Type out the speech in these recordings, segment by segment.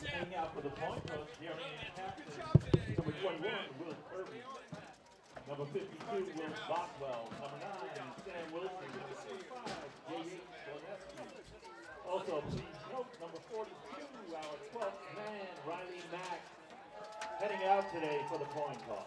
Hanging out for the point was Darien Catholic. Number 21, Will Irving. Number 52, Will Boswell. Number 9, Sam Wilson. Number 65, J.H. Boneski. Also, please note, number 42, our 12th man, Riley Mack, heading out today for the coin toss.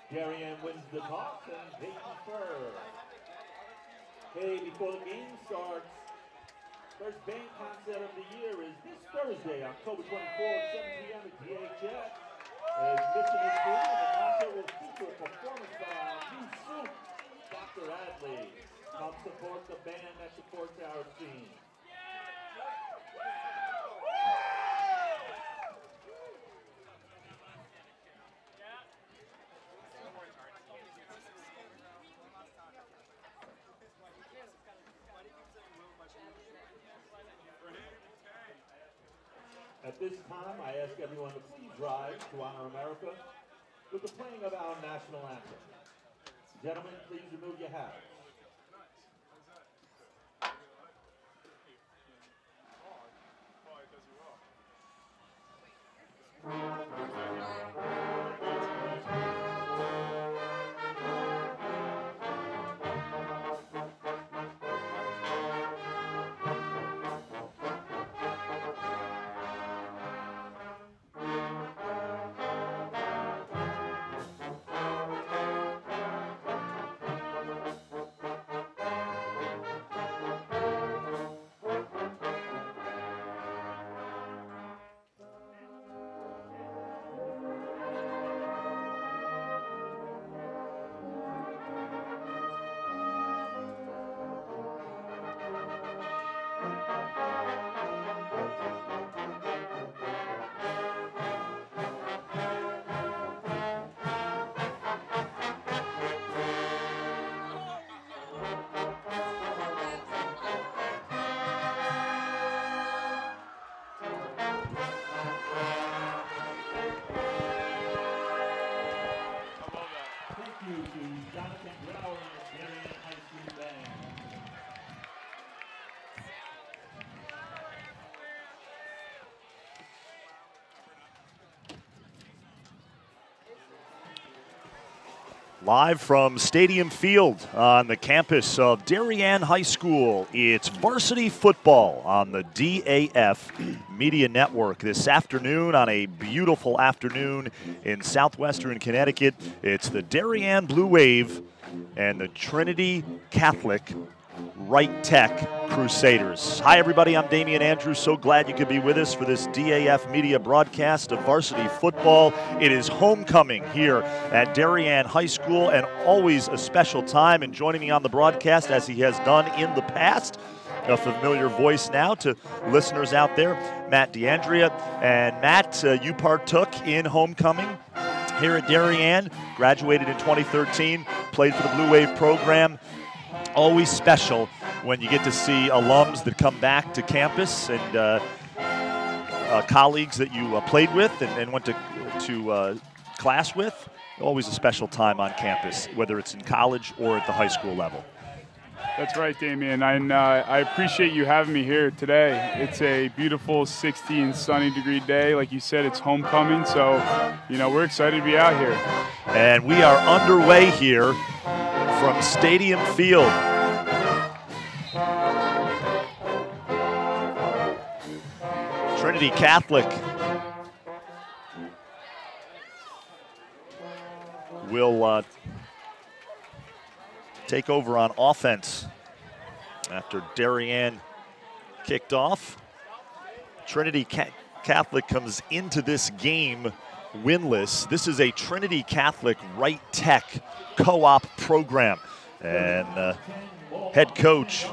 Darien wins the toss and they confer. Hey, before the game starts, first band concert of the year is this Thursday, October 24th, 7 p.m. at DHS. Admission is free, and the concert will feature a performance by our new soup, Dr. Adley. Come support the band that supports our team. At this time, I ask everyone to please rise to honor America with the playing of our national anthem. Gentlemen, please remove your hats. Live from Stadium Field on the campus of Darien High School, it's varsity football on the DAF Media Network this afternoon on a beautiful afternoon in southwestern Connecticut. It's the Darien Blue Wave and the Trinity Catholic Right Tech Crusaders. Hi everybody, I'm Damian Andrews. So glad you could be with us for this DAF media broadcast of varsity football. It is homecoming here at Darien High School, and always a special time. And joining me on the broadcast, as he has done in the past, a familiar voice now to listeners out there, Matt D'Andrea. And Matt, you partook in homecoming here at Darien, graduated in 2013, played for the Blue Wave program. Always special when you get to see alums that come back to campus and colleagues that you played with and went to class with. Always a special time on campus, whether it's in college or at the high school level. That's right, Damien. And I appreciate you having me here today. It's a beautiful 60 and sunny degree day. Like you said, it's homecoming, so, we're excited to be out here. And we are underway here from Stadium Field. Trinity Catholic will take over on offense after Darien kicked off. Trinity Catholic comes into this game winless. This is a Trinity Catholic Right Tech co-op program, and head coach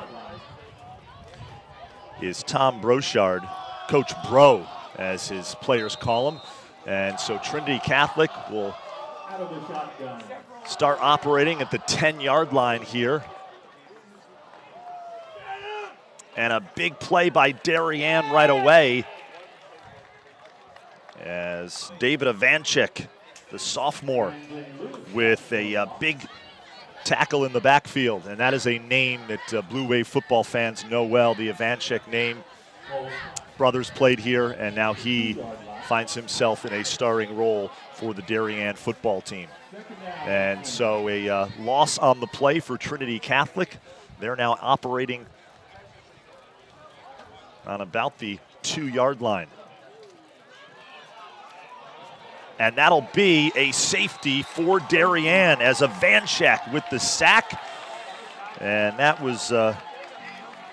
is Tom Brochard, Coach Bro as his players call him. And so Trinity Catholic will start operating at the 10-yard line here. And a big play by Darien right away as David Ivanchik, the sophomore, with a big tackle in the backfield. And that is a name that Blue Wave football fans know well, the Ivanchik name. Brothers played here, and now he finds himself in a starring role for the Darien football team. And so a loss on the play for Trinity Catholic. They're now operating on about the 2-yard line. And that'll be a safety for Darien as Ivanchik with the sack. And that was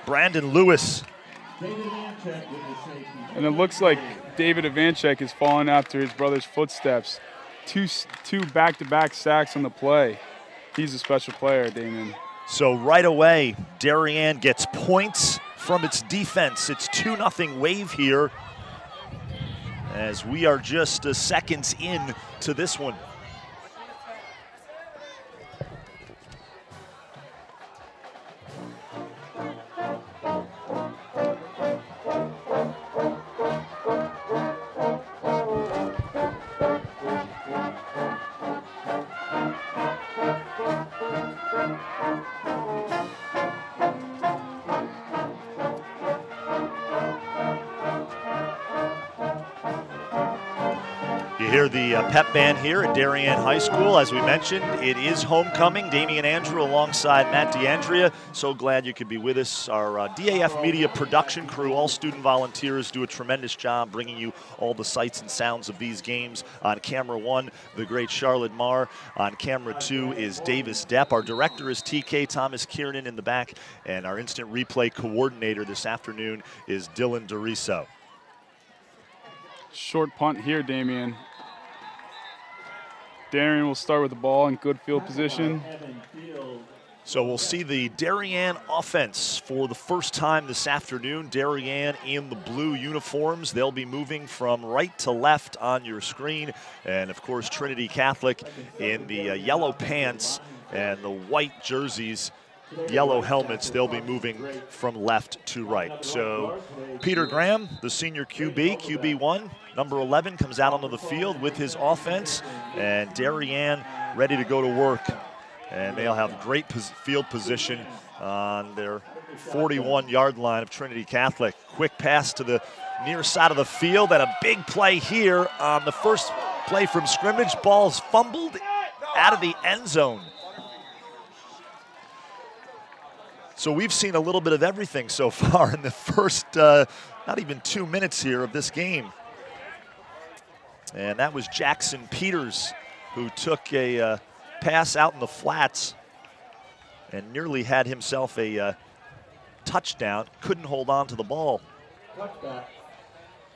Brandon Lewis. And it looks like David Ivanchik has fallen after his brother's footsteps. Two back-to-back sacks on the play. He's a special player, Damien. So right away, Darien gets points from its defense. It's 2-0 Wave here as we are just seconds in to this one. You hear the pep band here at Darien High School. As we mentioned, it is homecoming. Damian Andrew alongside Matt DeAndrea. So glad you could be with us. Our DAF Media production crew, all student volunteers, do a tremendous job bringing you all the sights and sounds of these games. On camera 1, the great Charlotte Marr. On camera 2 is Davis Depp. Our director is TK Thomas Kiernan in the back. And our instant replay coordinator this afternoon is Dylan DeRiso. Short punt here, Damien. Darien will start with the ball in good field position. So we'll see the Darien offense for the first time this afternoon. Darien in the blue uniforms. They'll be moving from right to left on your screen. And of course, Trinity Catholic in the yellow pants and the white jerseys, yellow helmets. They'll be moving from left to right. So Peter Graham, the senior QB, QB1, number 11, comes out onto the field with his offense, and Darien ready to go to work. And they'll have great field position on their 41-yard line of Trinity Catholic. Quick pass to the near side of the field, and a big play here on the first play from scrimmage. Ball's fumbled out of the end zone. So we've seen a little bit of everything so far in the first not even 2 minutes here of this game. And that was Jackson Peters, who took a pass out in the flats and nearly had himself a touchdown. Couldn't hold on to the ball.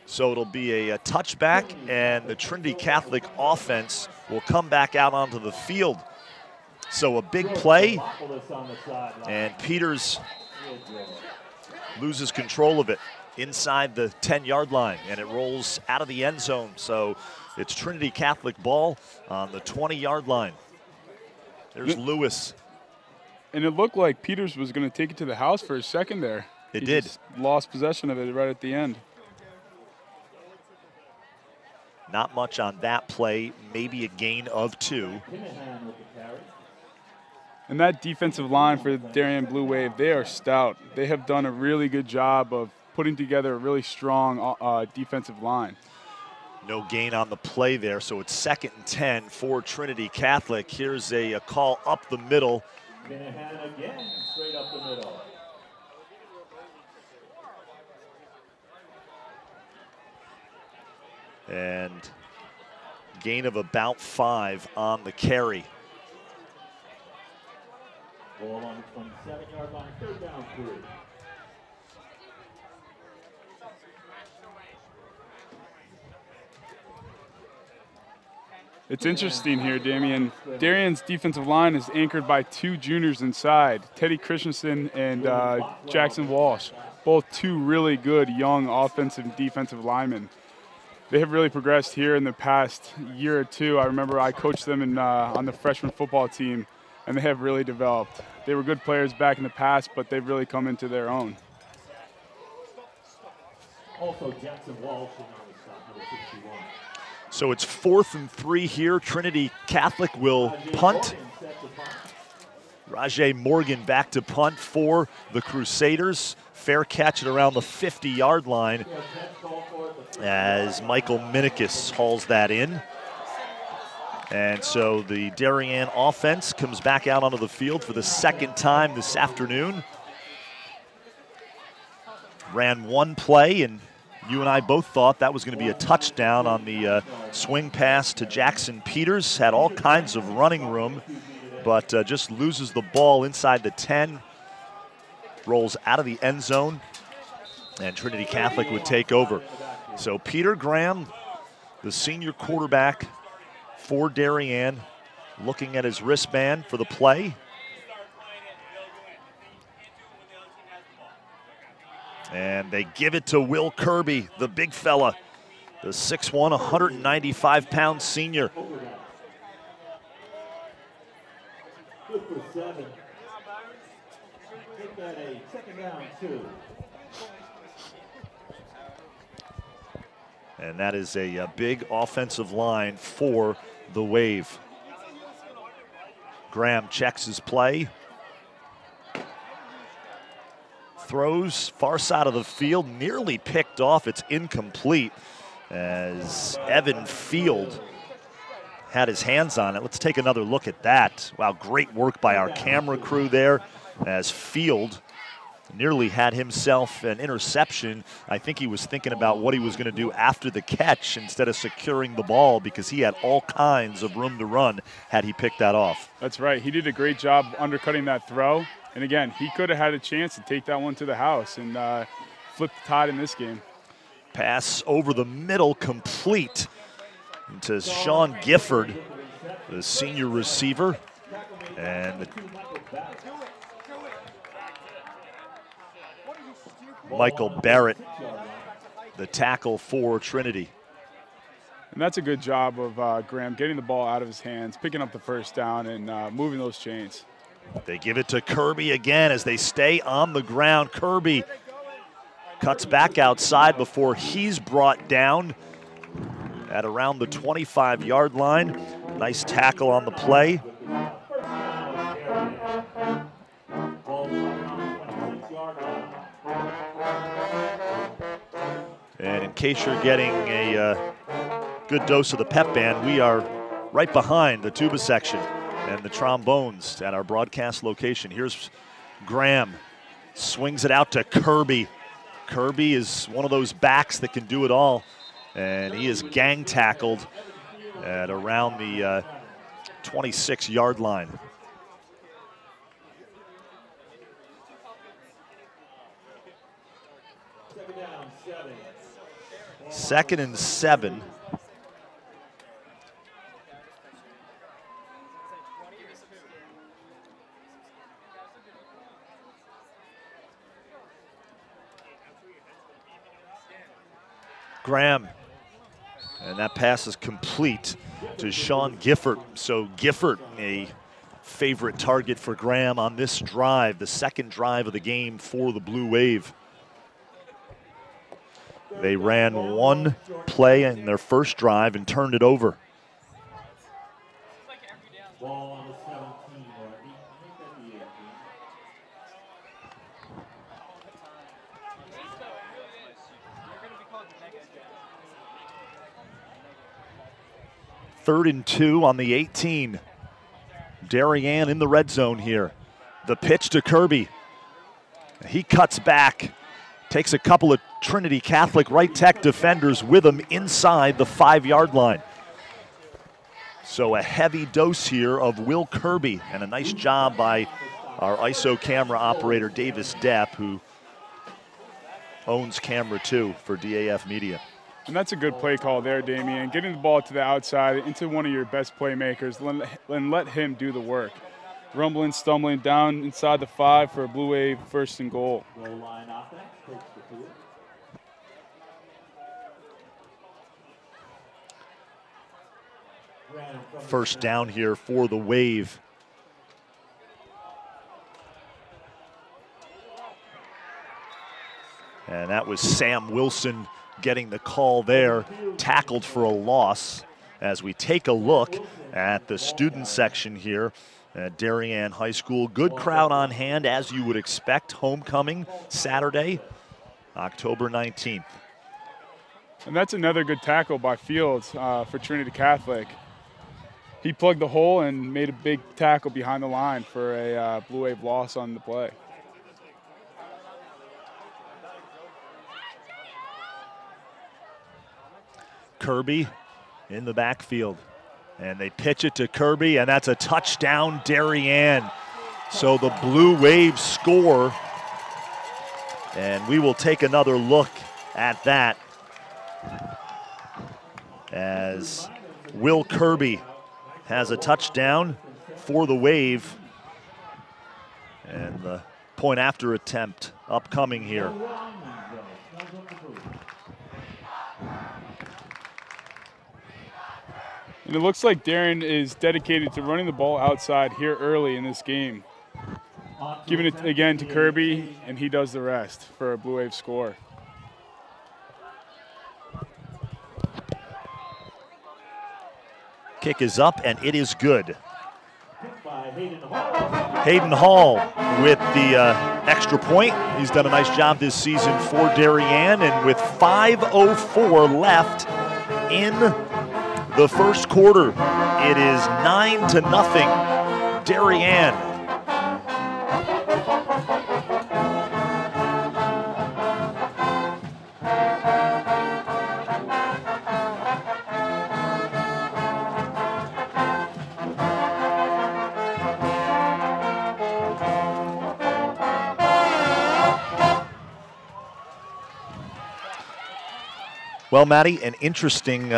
So it'll be a touchback, and the Trinity Catholic offense will come back out onto the field. So a big play, and Peters loses control of it inside the 10-yard line, and it rolls out of the end zone. So it's Trinity Catholic ball on the 20-yard line. There's Lewis. And it looked like Peters was going to take it to the house for a second there. He He did. just lost possession of it right at the end. Not much on that play, maybe a gain of 2. And that defensive line for the Darien Blue Wave, they are stout. They have done a really good job of putting together a really strong defensive line. No gain on the play there, so it's 2nd and 10 for Trinity Catholic. Here's a call up the middle. Minahan again, straight up the middle. And gain of about 5 on the carry. Ball on the 27-yard line, 3rd down 3. It's interesting here, Damian. Darien's defensive line is anchored by 2 juniors inside, Teddy Christensen and Jackson Walsh, both 2 really good young offensive and defensive linemen. They have really progressed here in the past year or 2. I remember I coached them on the freshman football team, and they have really developed. They were good players back in the past, but they've really come into their own. Also, Jackson Walsh is on the stop, number 61. So it's 4th and 3 here. Trinity Catholic will punt. Rajay Morgan back to punt for the Crusaders. Fair catch at around the 50-yard line as Michael Minikis hauls that in. And so the Darien offense comes back out onto the field for the 2nd time this afternoon. Ran 1 play, and you and I both thought that was going to be a touchdown on the swing pass to Jackson Peters. Had all kinds of running room, but just loses the ball inside the 10. Rolls out of the end zone, and Trinity Catholic would take over. So Peter Graham, the senior quarterback for Darien, looking at his wristband for the play. And they give it to Will Kirby, the big fella, the 6'1", 195-pound senior. Good for 7. Make that a 2nd down 2. And that is a big offensive line for the Wave. Graham checks his play. Throws far side of the field, nearly picked off. It's incomplete as Evan Field had his hands on it. Let's take another look at that. Wow, great work by our camera crew there as Field nearly had himself an interception. I think he was thinking about what he was going to do after the catch instead of securing the ball, because he had all kinds of room to run had he picked that off. That's right. He did a great job undercutting that throw. And again, he could have had a chance to take that one to the house and flip the tide in this game. Pass over the middle, complete to Sean Gifford, the senior receiver. And Michael Barrett, the tackle for Trinity. And that's a good job of Graham getting the ball out of his hands, picking up the 1st down, and moving those chains. They give it to Kirby again as they stay on the ground. Kirby cuts back outside before he's brought down at around the 25-yard line. Nice tackle on the play. And in case you're getting a good dose of the pep band, we are right behind the tuba section and the trombones at our broadcast location. Here's Graham, swings it out to Kirby. Kirby is one of those backs that can do it all, and he is gang tackled at around the 26-yard line. Second and 7. Graham, and that pass is complete to Sean Gifford. So Gifford, a favorite target for Graham on this drive, the 2nd drive of the game for the Blue Wave. They ran 1 play in their 1st drive and turned it over. 3rd and 2 on the 18. Darien in the red zone here. The pitch to Kirby. He cuts back, takes a couple of Trinity Catholic right tech defenders with him inside the 5-yard line. So a heavy dose here of Will Kirby, and a nice job by our ISO camera operator, Davis Depp, who owns camera 2 for DAF Media. And that's a good play call there, Damian. Getting the ball to the outside into one of your best playmakers and let him do the work. Rumbling, stumbling down inside the 5 for a Blue Wave 1st and goal. First down here for the Wave. And that was Sam Wilson getting the call there, tackled for a loss. As we take a look at the student section here at Darien High School. Good crowd on hand, as you would expect. Homecoming Saturday, October 19th. And that's another good tackle by Fields for Trinity Catholic. He plugged the hole and made a big tackle behind the line for a Blue Wave loss on the play. Kirby in the backfield. And they pitch it to Kirby, and that's a touchdown, Darien. So the Blue Wave score. And we will take another look at that as Will Kirby has a touchdown for the Wave. And the point after attempt upcoming here. And it looks like Darien is dedicated to running the ball outside here early in this game. Giving it again to Kirby, and he does the rest for a Blue Wave score. Kick is up, and it is good. Hayden Hall with the extra point. He's done a nice job this season for Darien, and with 5:04 left in the first quarter, it is 9-0, Darien. Well, Maddie, an interesting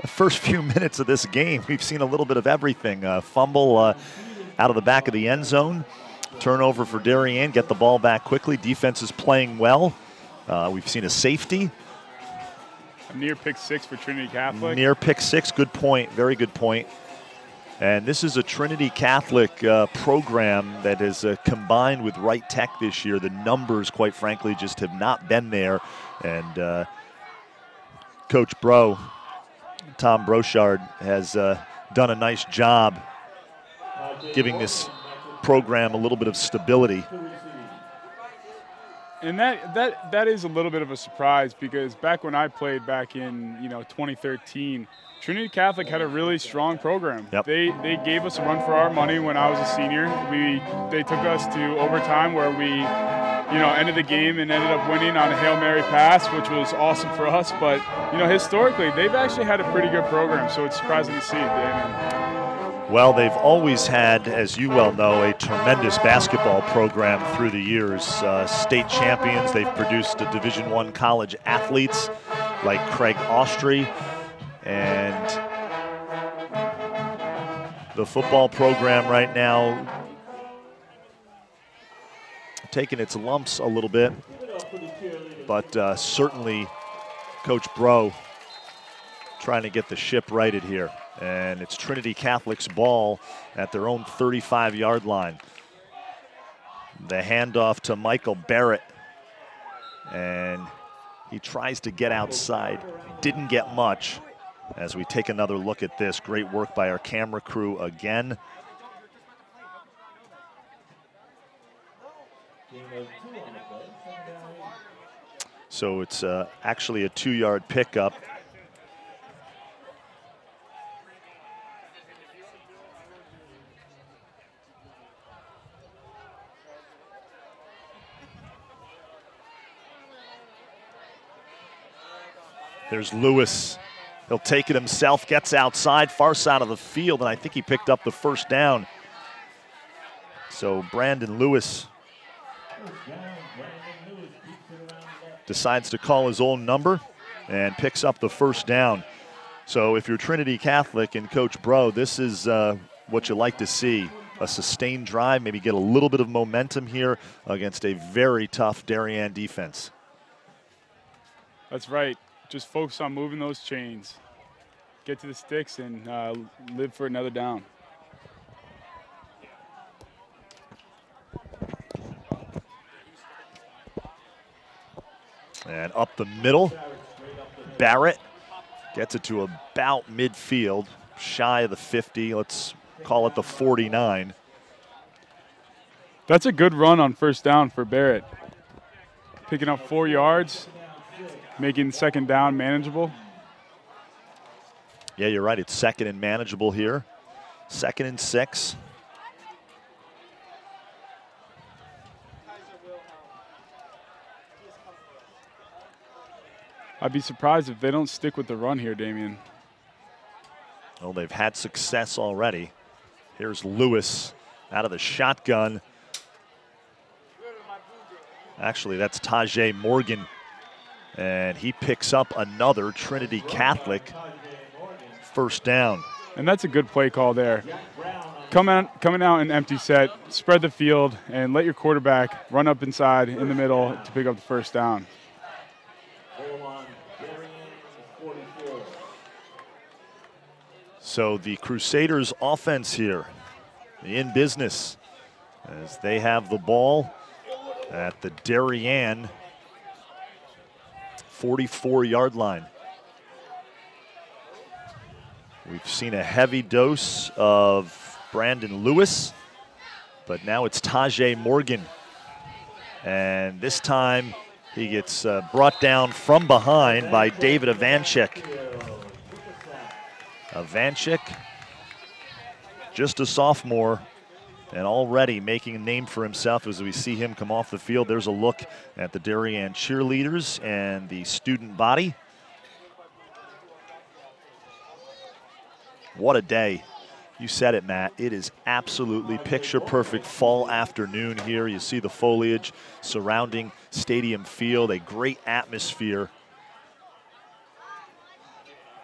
first few minutes of this game. We've seen a little bit of everything. Fumble out of the back of the end zone. Turnover for Darien. Get the ball back quickly. Defense is playing well. We've seen a safety. A near pick 6 for Trinity Catholic. Near pick 6. Good point. Very good point. And this is a Trinity Catholic program that is combined with Right Tech this year. The numbers, quite frankly, just have not been there. And Coach Tom Brochard has done a nice job giving this program a little bit of stability. And that is a little bit of a surprise, because back when I played back in 2013, Trinity Catholic had a really strong program. Yep. They gave us a run for our money when I was a senior. They took us to overtime where we ended the game and ended up winning on a Hail Mary pass, which was awesome for us. But, historically, they've actually had a pretty good program, so it's surprising to see, Damon. Well, they've always had, as you well know, a tremendous basketball program through the years. State champions. They've produced Division I college athletes like Craig Austrie. And the football program right now taking its lumps a little bit, but certainly Coach Bro trying to get the ship righted here. And it's Trinity Catholic's ball at their own 35-yard line. The handoff to Michael Barrett, and he tries to get outside. Didn't get much. As we take another look at this, great work by our camera crew again. So it's actually a 2-yard pickup. There's Lewis. He'll take it himself, gets outside, far side of the field, and I think he picked up the first down. So Brandon Lewis decides to call his own number and picks up the first down. So if you're Trinity Catholic and Coach Bro, this is what you like to see. A sustained drive, maybe get a little bit of momentum here against a very tough Darien defense. That's right. Just focus on moving those chains. Get to the sticks and live for another down. And up the middle, Barrett gets it to about midfield, shy of the 50. Let's call it the 49. That's a good run on first down for Barrett. Picking up 4 yards, making second down manageable. Yeah, you're right. It's second and manageable here. 2nd and 6. I'd be surprised if they don't stick with the run here, Damien. Well, they've had success already. Here's Lewis out of the shotgun. Actually, that's Tajay Morgan. And he picks up another Trinity Catholic first down. And that's a good play call there. Coming out in empty set, spread the field, and let your quarterback run up inside in the middle to pick up the first down. So the Crusaders offense here in business as they have the ball at the Darien 44-yard line. We've seen a heavy dose of Brandon Lewis, but now it's Tajay Morgan. And this time he gets brought down from behind by David Ivanchik. Ivanchik, just a sophomore, and already making a name for himself as we see him come off the field. There's a look at the Darien cheerleaders and the student body. What a day. You said it, Matt. It is absolutely picture-perfect fall afternoon here. You see the foliage surrounding Stadium Field, a great atmosphere.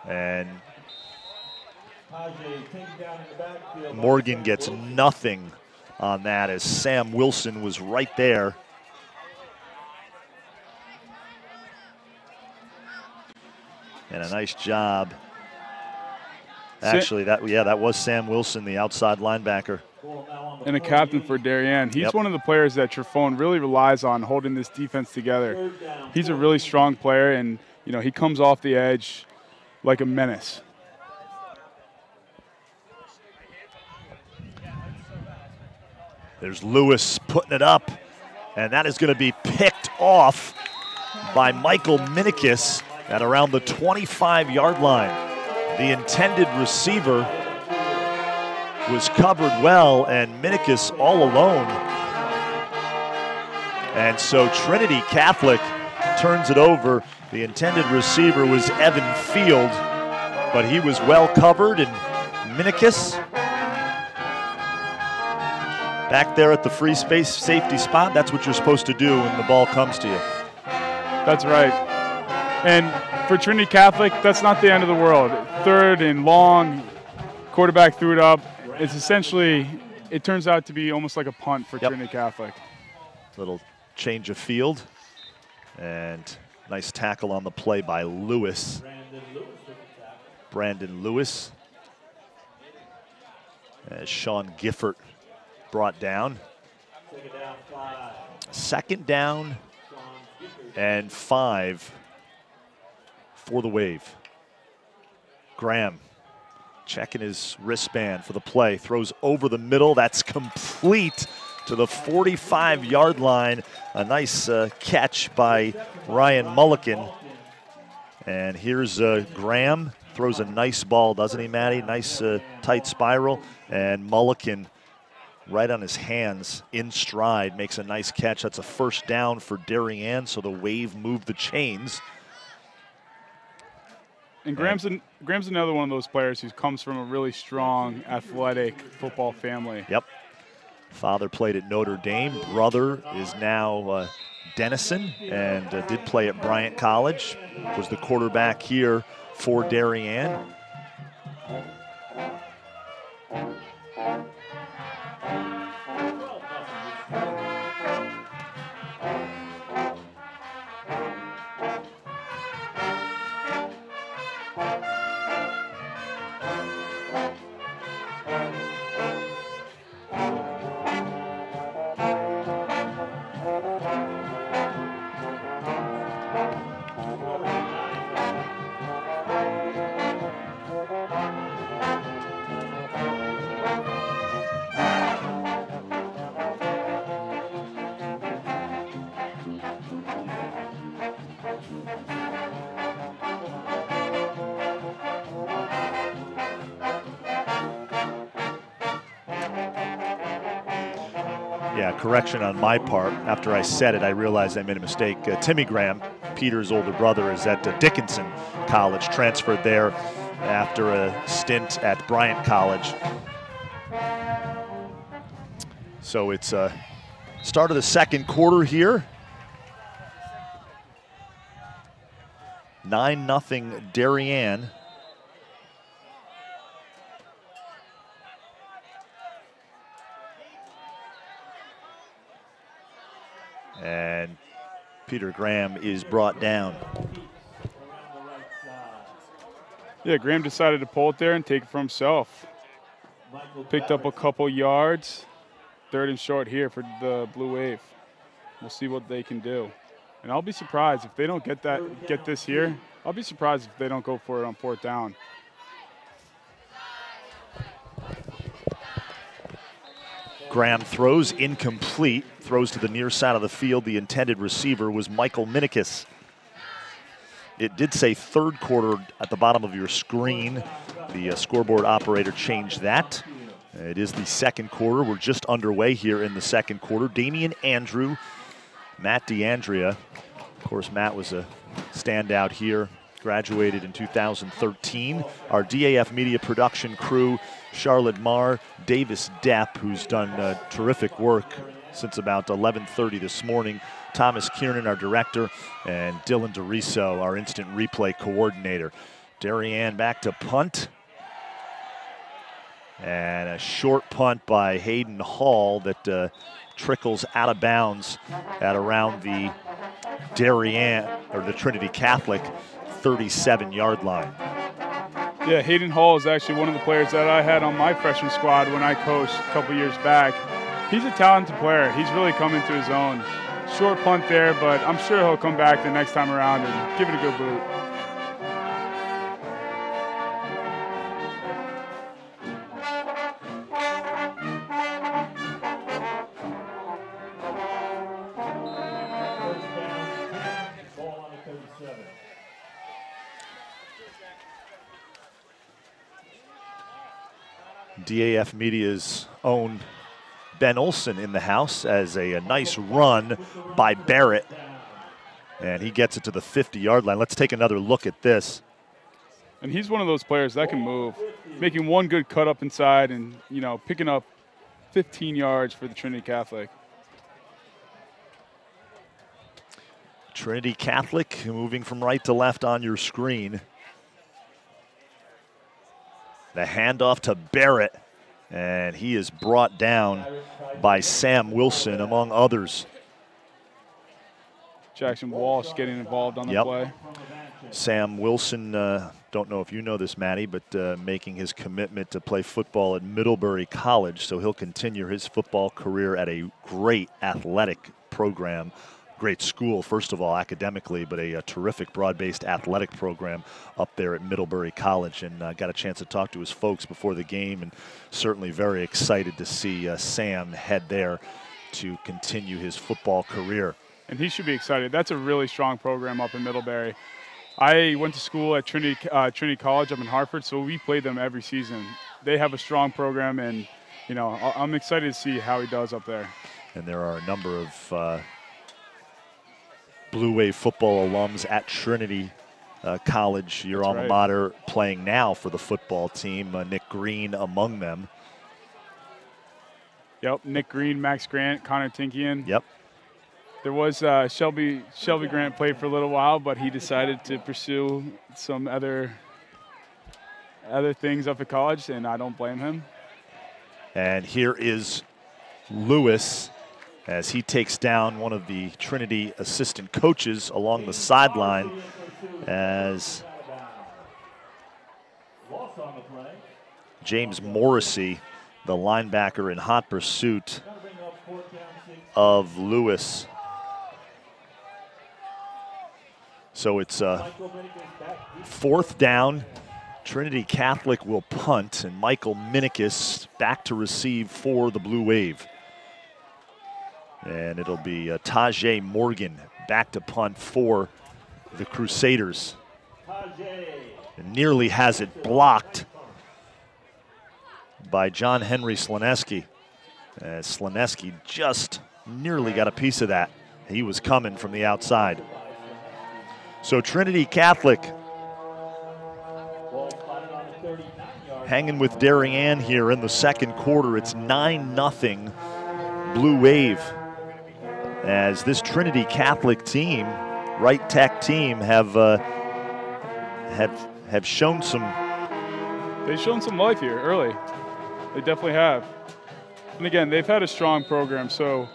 And Morgan gets nothing on that as Sam Wilson was right there. And a nice job. Actually, that was Sam Wilson, the outside linebacker. And a captain for Darien. He's one of the players that Trifone really relies on holding this defense together. He's a really strong player, and he comes off the edge like a menace. There's Lewis putting it up, and that is going to be picked off by Michael Minikis at around the 25-yard line. The intended receiver was covered well, and Minikis all alone. And so Trinity Catholic turns it over. The intended receiver was Evan Field, but he was well covered, and Minikis back there at the free space safety spot. That's what you're supposed to do when the ball comes to you. That's right. And for Trinity Catholic, that's not the end of the world. 3rd and long, quarterback threw it up. It's essentially, it turns out to be almost like a punt for Trinity Catholic. Little change of field. And nice tackle on the play by Lewis. Brandon Lewis. As Sean Gifford brought down. 2nd down and 5 for the Wave. Graham checking his wristband for the play. Throws over the middle. That's complete to the 45-yard line. A nice catch by Ryan Mulliken. And here's Graham. Throws a nice ball, doesn't he, Matty? Nice tight spiral. And Mulliken right on his hands in stride makes a nice catch. That's a first down for Darien, so the Wave move the chains. And Graham's another one of those players who comes from a really strong, athletic football family. Yep. Father played at Notre Dame. Brother is now Denison and did play at Bryant College. Was the quarterback here for Darien. Yeah, correction on my part. After I said it, I realized I made a mistake. Timmy Graham, Peter's older brother, is at Dickinson College, transferred there after a stint at Bryant College. So it's start of the second quarter here. 9-0 Darien. And Peter Graham is brought down. Yeah, Graham decided to pull it there and take it for himself. Picked up a couple yards. 3rd and short here for the Blue Wave. We'll see what they can do. And I'll be surprised if they don't get this here. I'll be surprised if they don't go for it on 4th down. Graham throws incomplete, throws to the near side of the field. The intended receiver was Michael Minikis. It did say 3rd quarter at the bottom of your screen. The scoreboard operator changed that. It is the 2nd quarter. We're just underway here in the 2nd quarter. Damian Andrew, Matt DeAndrea. Of course, Matt was a standout here, graduated in 2013. Our DAF media production crew, Charlotte Marr, Davis Depp, who's done terrific work since about 11:30 this morning, Thomas Kiernan, our director, and Dylan DeRiso, our instant replay coordinator. Darien back to punt. And a short punt by Hayden Hall that trickles out of bounds at around the Darien, or the Trinity Catholic, 37-yard line. Yeah, Hayden Hall is actually one of the players that I had on my freshman squad when I coached a couple years back. He's a talented player. He's really come into his own. Short punt there, but I'm sure he'll come back the next time around and give it a good boot. DAF Media's own Ben Olson in the house as a nice run by Barrett. And he gets it to the 50-yard line. Let's take another look at this. And he's one of those players that can move, making one good cut up inside and, you know, picking up 15 yards for the Trinity Catholic. Trinity Catholic moving from right to left on your screen. The handoff to Barrett, and he is brought down by Sam Wilson, among others. Jackson Walsh getting involved on the play. Sam Wilson, don't know if you know this, Matty, but making his commitment to play football at Middlebury College, so he'll continue his football career at a great athletic program. Great school, first of all, academically, but a terrific broad-based athletic program up there at Middlebury College. And got a chance to talk to his folks before the game, and certainly very excited to see Sam head there to continue his football career. And he should be excited. That's a really strong program up in Middlebury. I went to school at Trinity College up in Hartford, so we played them every season. They have a strong program, and you know, I'm excited to see how he does up there. And there are a number of Blue Wave football alums at Trinity college, your alma mater, playing now for the football team. Nick Green among them. Yep, Nick Green, Max Grant, Connor Tinkian. Yep. There was Shelby Grant played for a little while, but he decided to pursue some other things up at college, and I don't blame him. And here is Lewis as he takes down one of the Trinity assistant coaches along the sideline as James Morrissey, the linebacker, in hot pursuit of Lewis. So it's fourth down. Trinity Catholic will punt, and Michael Minikis back to receive for the Blue Wave. And it'll be Tajay Morgan back to punt for the Crusaders. And nearly has it blocked by John Henry Slaneski. As Slaneski just nearly got a piece of that. He was coming from the outside. So Trinity Catholic hanging with Darien here in the second quarter. It's 9-0 Blue Wave. As this Trinity Catholic team, Wright Tech team, have shown some. They've shown some life here early. They definitely have. And again, they've had a strong program. So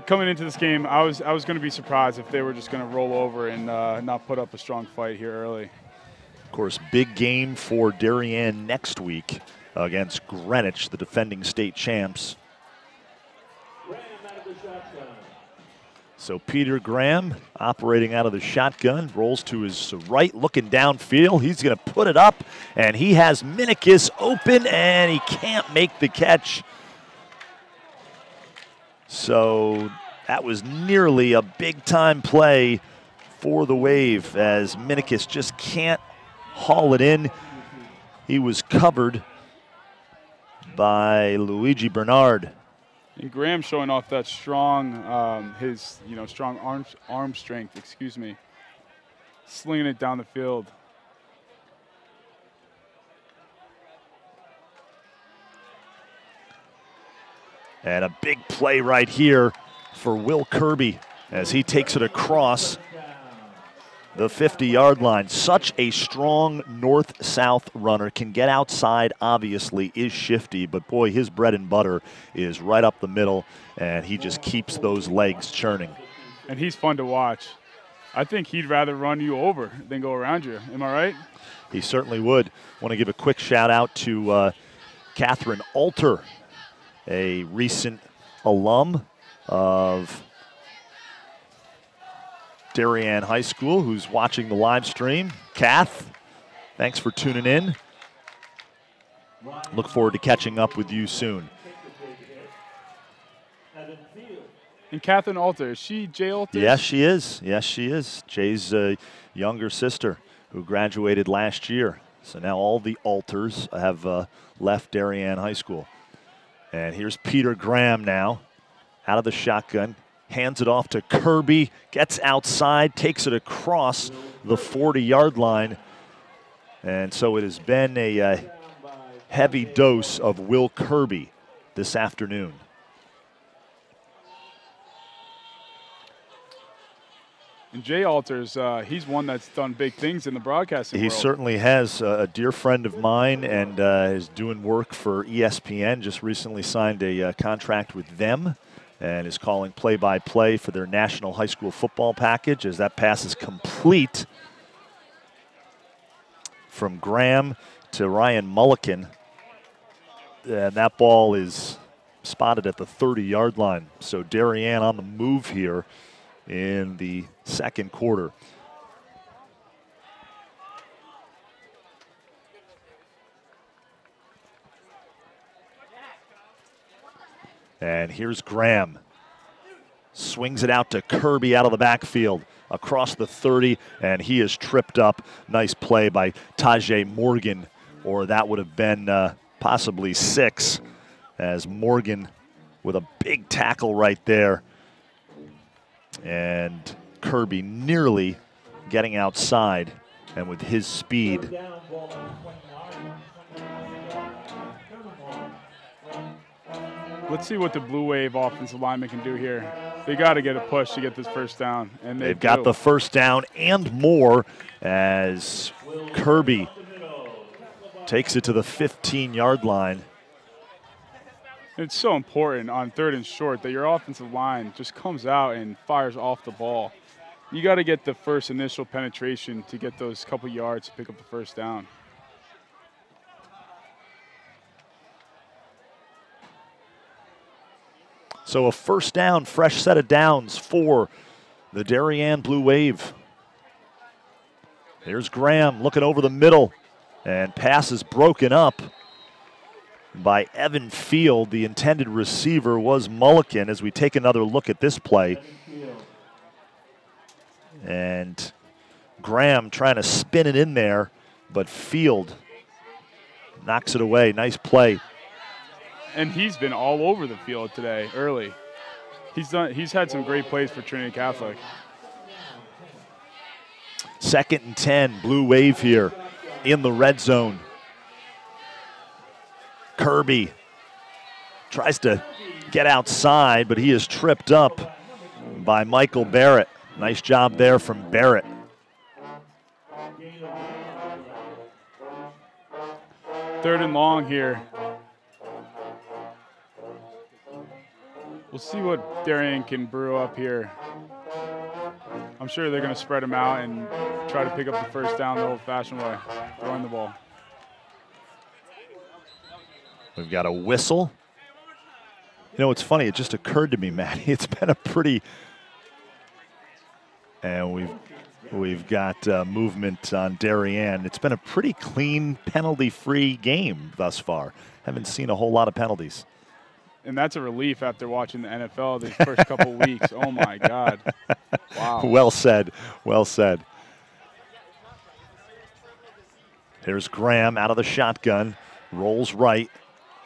coming into this game, I was going to be surprised if they were just going to roll over and not put up a strong fight here early. Of course, big game for Darien next week against Greenwich, the defending state champs. So Peter Graham operating out of the shotgun, rolls to his right, looking downfield. He's going to put it up, and he has Minikis open, and he can't make the catch. So that was nearly a big-time play for the Wave, as Minikis just can't haul it in. He was covered by Luigi Bernard. And Graham showing off that strong, strong arm strength, excuse me, slinging it down the field. And a big play right here for Will Kirby as he takes it across the 50-yard line. Such a strong north-south runner. Can get outside, obviously, is shifty, but boy, his bread and butter is right up the middle, and he just keeps those legs churning. And he's fun to watch. I think he'd rather run you over than go around you. Am I right? He certainly would. Want to give a quick shout-out to Catherine Alter, a recent alum of Darien High School, who's watching the live stream. Kath, thanks for tuning in. Look forward to catching up with you soon. And Catherine Alter, is she Jay Alter? Yes, she is. Yes, she is. Jay's younger sister who graduated last year. So now all the Alters have left Darien High School. And here's Peter Graham now, out of the shotgun. Hands it off to Kirby, gets outside, takes it across the 40-yard line. And so it has been a heavy dose of Will Kirby this afternoon. And Jay Alters, he's one that's done big things in the broadcasting world. He certainly has. A dear friend of mine, and is doing work for ESPN. Just recently signed a contract with them, and is calling play-by-play for their national high school football package as that pass is complete from Graham to Ryan Mulliken. And that ball is spotted at the 30-yard line. So Darien on the move here in the second quarter. And here's Graham. Swings it out to Kirby out of the backfield across the 30, and he is tripped up. Nice play by Tajay Morgan, or that would have been possibly 6, as Morgan with a big tackle right there. And Kirby nearly getting outside and with his speed. Third down, ball on the 29. Let's see what the Blue Wave offensive lineman can do here. They got to get a push to get this first down, and they've got the first down and more as Kirby takes it to the 15-yard line. It's so important on 3rd and short that your offensive line just comes out and fires off the ball. You got to get the first initial penetration to get those couple yards to pick up the first down. So a first down, fresh set of downs for the Darien Blue Wave. Here's Graham looking over the middle, and pass is broken up by Evan Field. The intended receiver was Mulligan as we take another look at this play. And Graham trying to spin it in there, but Field knocks it away. Nice play. And he's been all over the field today early. He's had some great plays for Trinity Catholic. 2nd and 10, Blue Wave here in the red zone. Kirby tries to get outside, but he is tripped up by Michael Barrett. Nice job there from Barrett. Third and long here. We'll see what Darien can brew up here. I'm sure they're going to spread them out and try to pick up the first down the old-fashioned way, throwing the ball. We've got a whistle. You know, it's funny. It just occurred to me, Matt. It's been a pretty... And we've got movement on Darien. It's been a pretty clean, penalty-free game thus far. Haven't seen a whole lot of penalties. And that's a relief after watching the NFL these first couple weeks. Oh, my God. Wow. Well said. Well said. Here's Graham out of the shotgun, rolls right,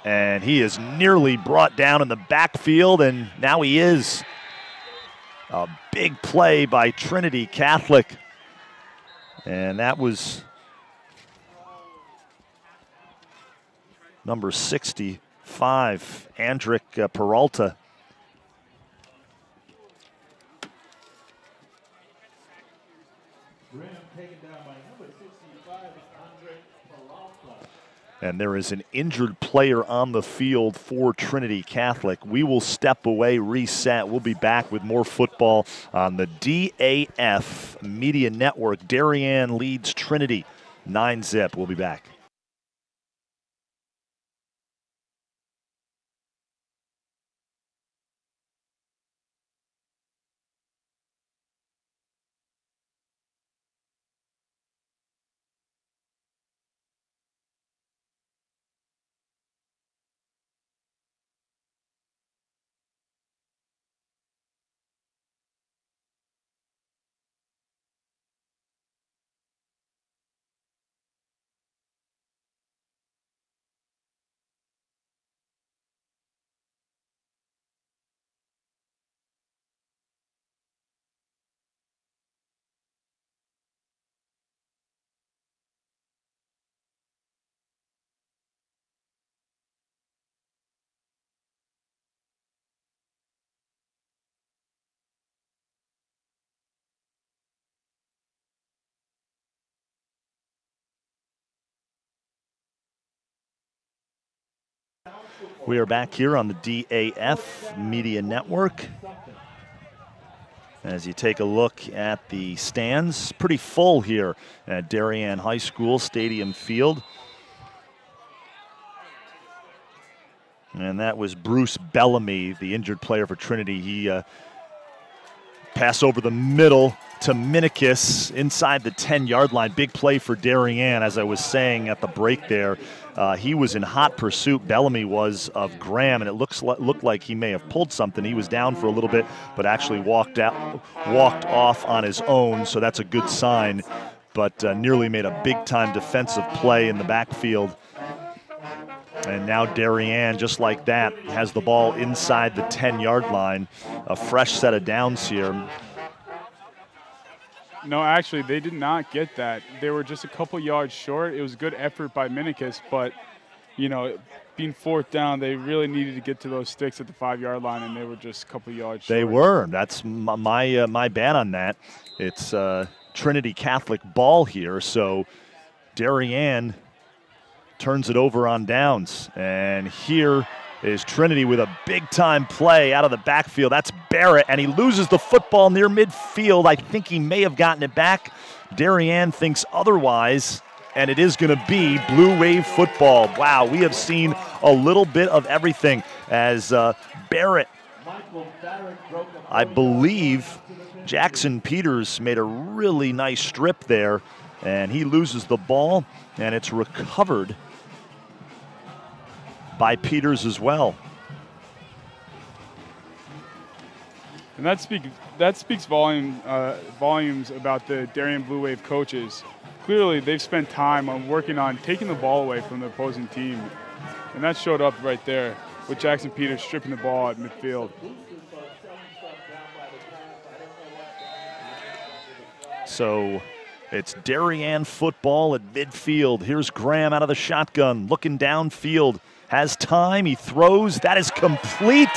and he is nearly brought down in the backfield, and now he is. A big play by Trinity Catholic, and that was number 65, Andrick Peralta. And there is an injured player on the field for Trinity Catholic. We will step away, reset. We'll be back with more football on the DAF Media Network. Darien leads Trinity 9-zip. We'll be back. We are back here on the DAF Media Network. As you take a look at the stands, pretty full here at Darien High School Stadium Field. And that was Bruce Bellamy, the injured player for Trinity. He pass over the middle to Minikis inside the 10-yard line. Big play for Darien, as I was saying at the break there. He was in hot pursuit, Bellamy was, of Graham, and it looked like he may have pulled something. He was down for a little bit, but actually walked off on his own, so that's a good sign. But nearly made a big-time defensive play in the backfield. And now Darien, just like that, has the ball inside the 10-yard line. A fresh set of downs here. No, actually, they did not get that. They were just a couple yards short. It was a good effort by Minikis, but, you know, being fourth down, they really needed to get to those sticks at the 5-yard line, and they were just a couple yards short. They were. That's my bad on that. It's Trinity Catholic ball here, so Darien turns it over on downs. And here is Trinity with a big-time play out of the backfield. That's Barrett, and he loses the football near midfield. I think he may have gotten it back. Darien thinks otherwise, and it is going to be Blue Wave football. Wow, we have seen a little bit of everything as Barrett, I believe Jackson Peters made a really nice strip there, and he loses the ball, and it's recovered by Peters as well. And that speaks volumes about the Darien Blue Wave coaches. Clearly, they've spent time on working on taking the ball away from the opposing team, and that showed up right there with Jackson Peters stripping the ball at midfield. So it's Darien football at midfield. Here's Graham out of the shotgun, looking downfield. Has time, he throws, that is complete,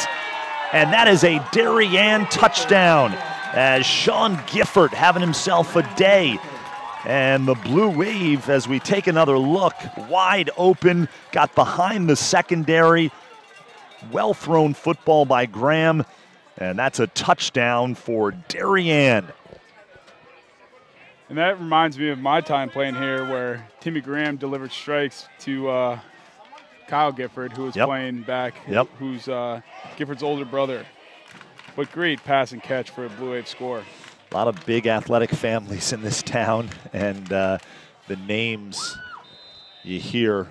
and that is a Darien touchdown as Sean Gifford having himself a day. And the Blue Wave, as we take another look, wide open, got behind the secondary. Well-thrown football by Graham, and that's a touchdown for Darien. And that reminds me of my time playing here where Timmy Graham delivered strikes to Kyle Gifford, who was playing back, who's Gifford's older brother. But great pass and catch for a Blue Wave score. A lot of big athletic families in this town, and the names you hear.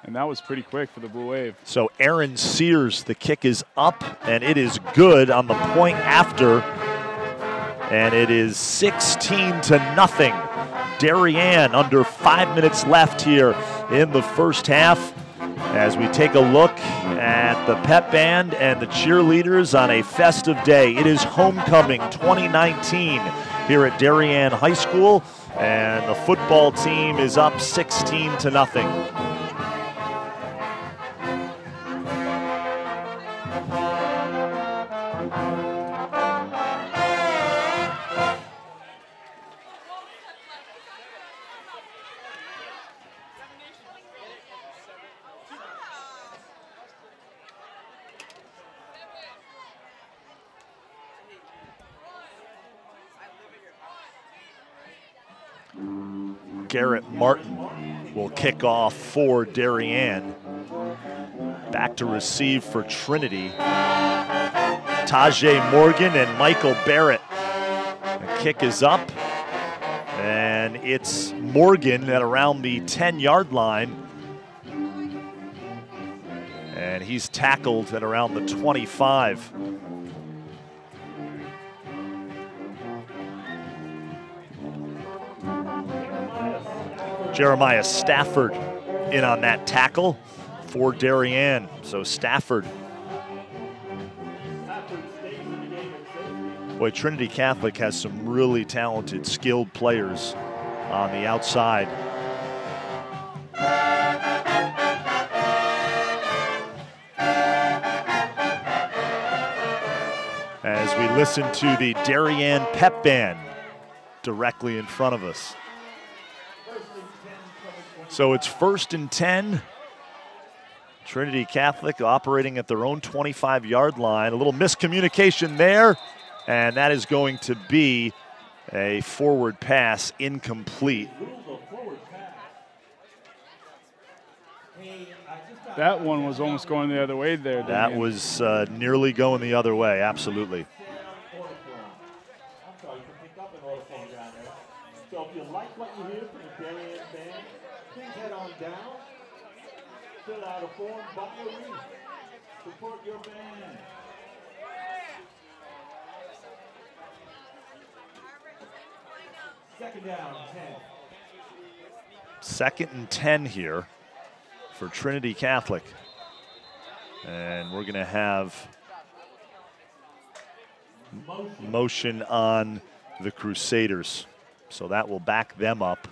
And that was pretty quick for the Blue Wave. So Aaron Sears, the kick is up, and it is good on the point after. And it is 16-0. Darien under 5 minutes left here in the first half. As we take a look at the pep band and the cheerleaders on a festive day. It is homecoming 2019 here at Darien High School. And the football team is up 16-0. Garrett Martin will kick off for Darien. Back to receive for Trinity. Tajay Morgan and Michael Barrett. The kick is up, and it's Morgan at around the 10-yard line. And he's tackled at around the 25. Jeremiah Stafford in on that tackle for Darien. So Stafford. Boy, Trinity Catholic has some really talented, skilled players on the outside. As we listen to the Darien pep band directly in front of us. So it's 1st and 10. Trinity Catholic operating at their own 25-yard line. A little miscommunication there, and that is going to be a forward pass incomplete. That one was almost going the other way there. That was nearly going the other way, absolutely. So if you like what you hear from the Darien band, please head on down, fill out a form, buy a wreath, support your band. Second down, 10. 2nd and 10 here for Trinity Catholic. And we're going to have motion on the Crusaders. So that will back them up.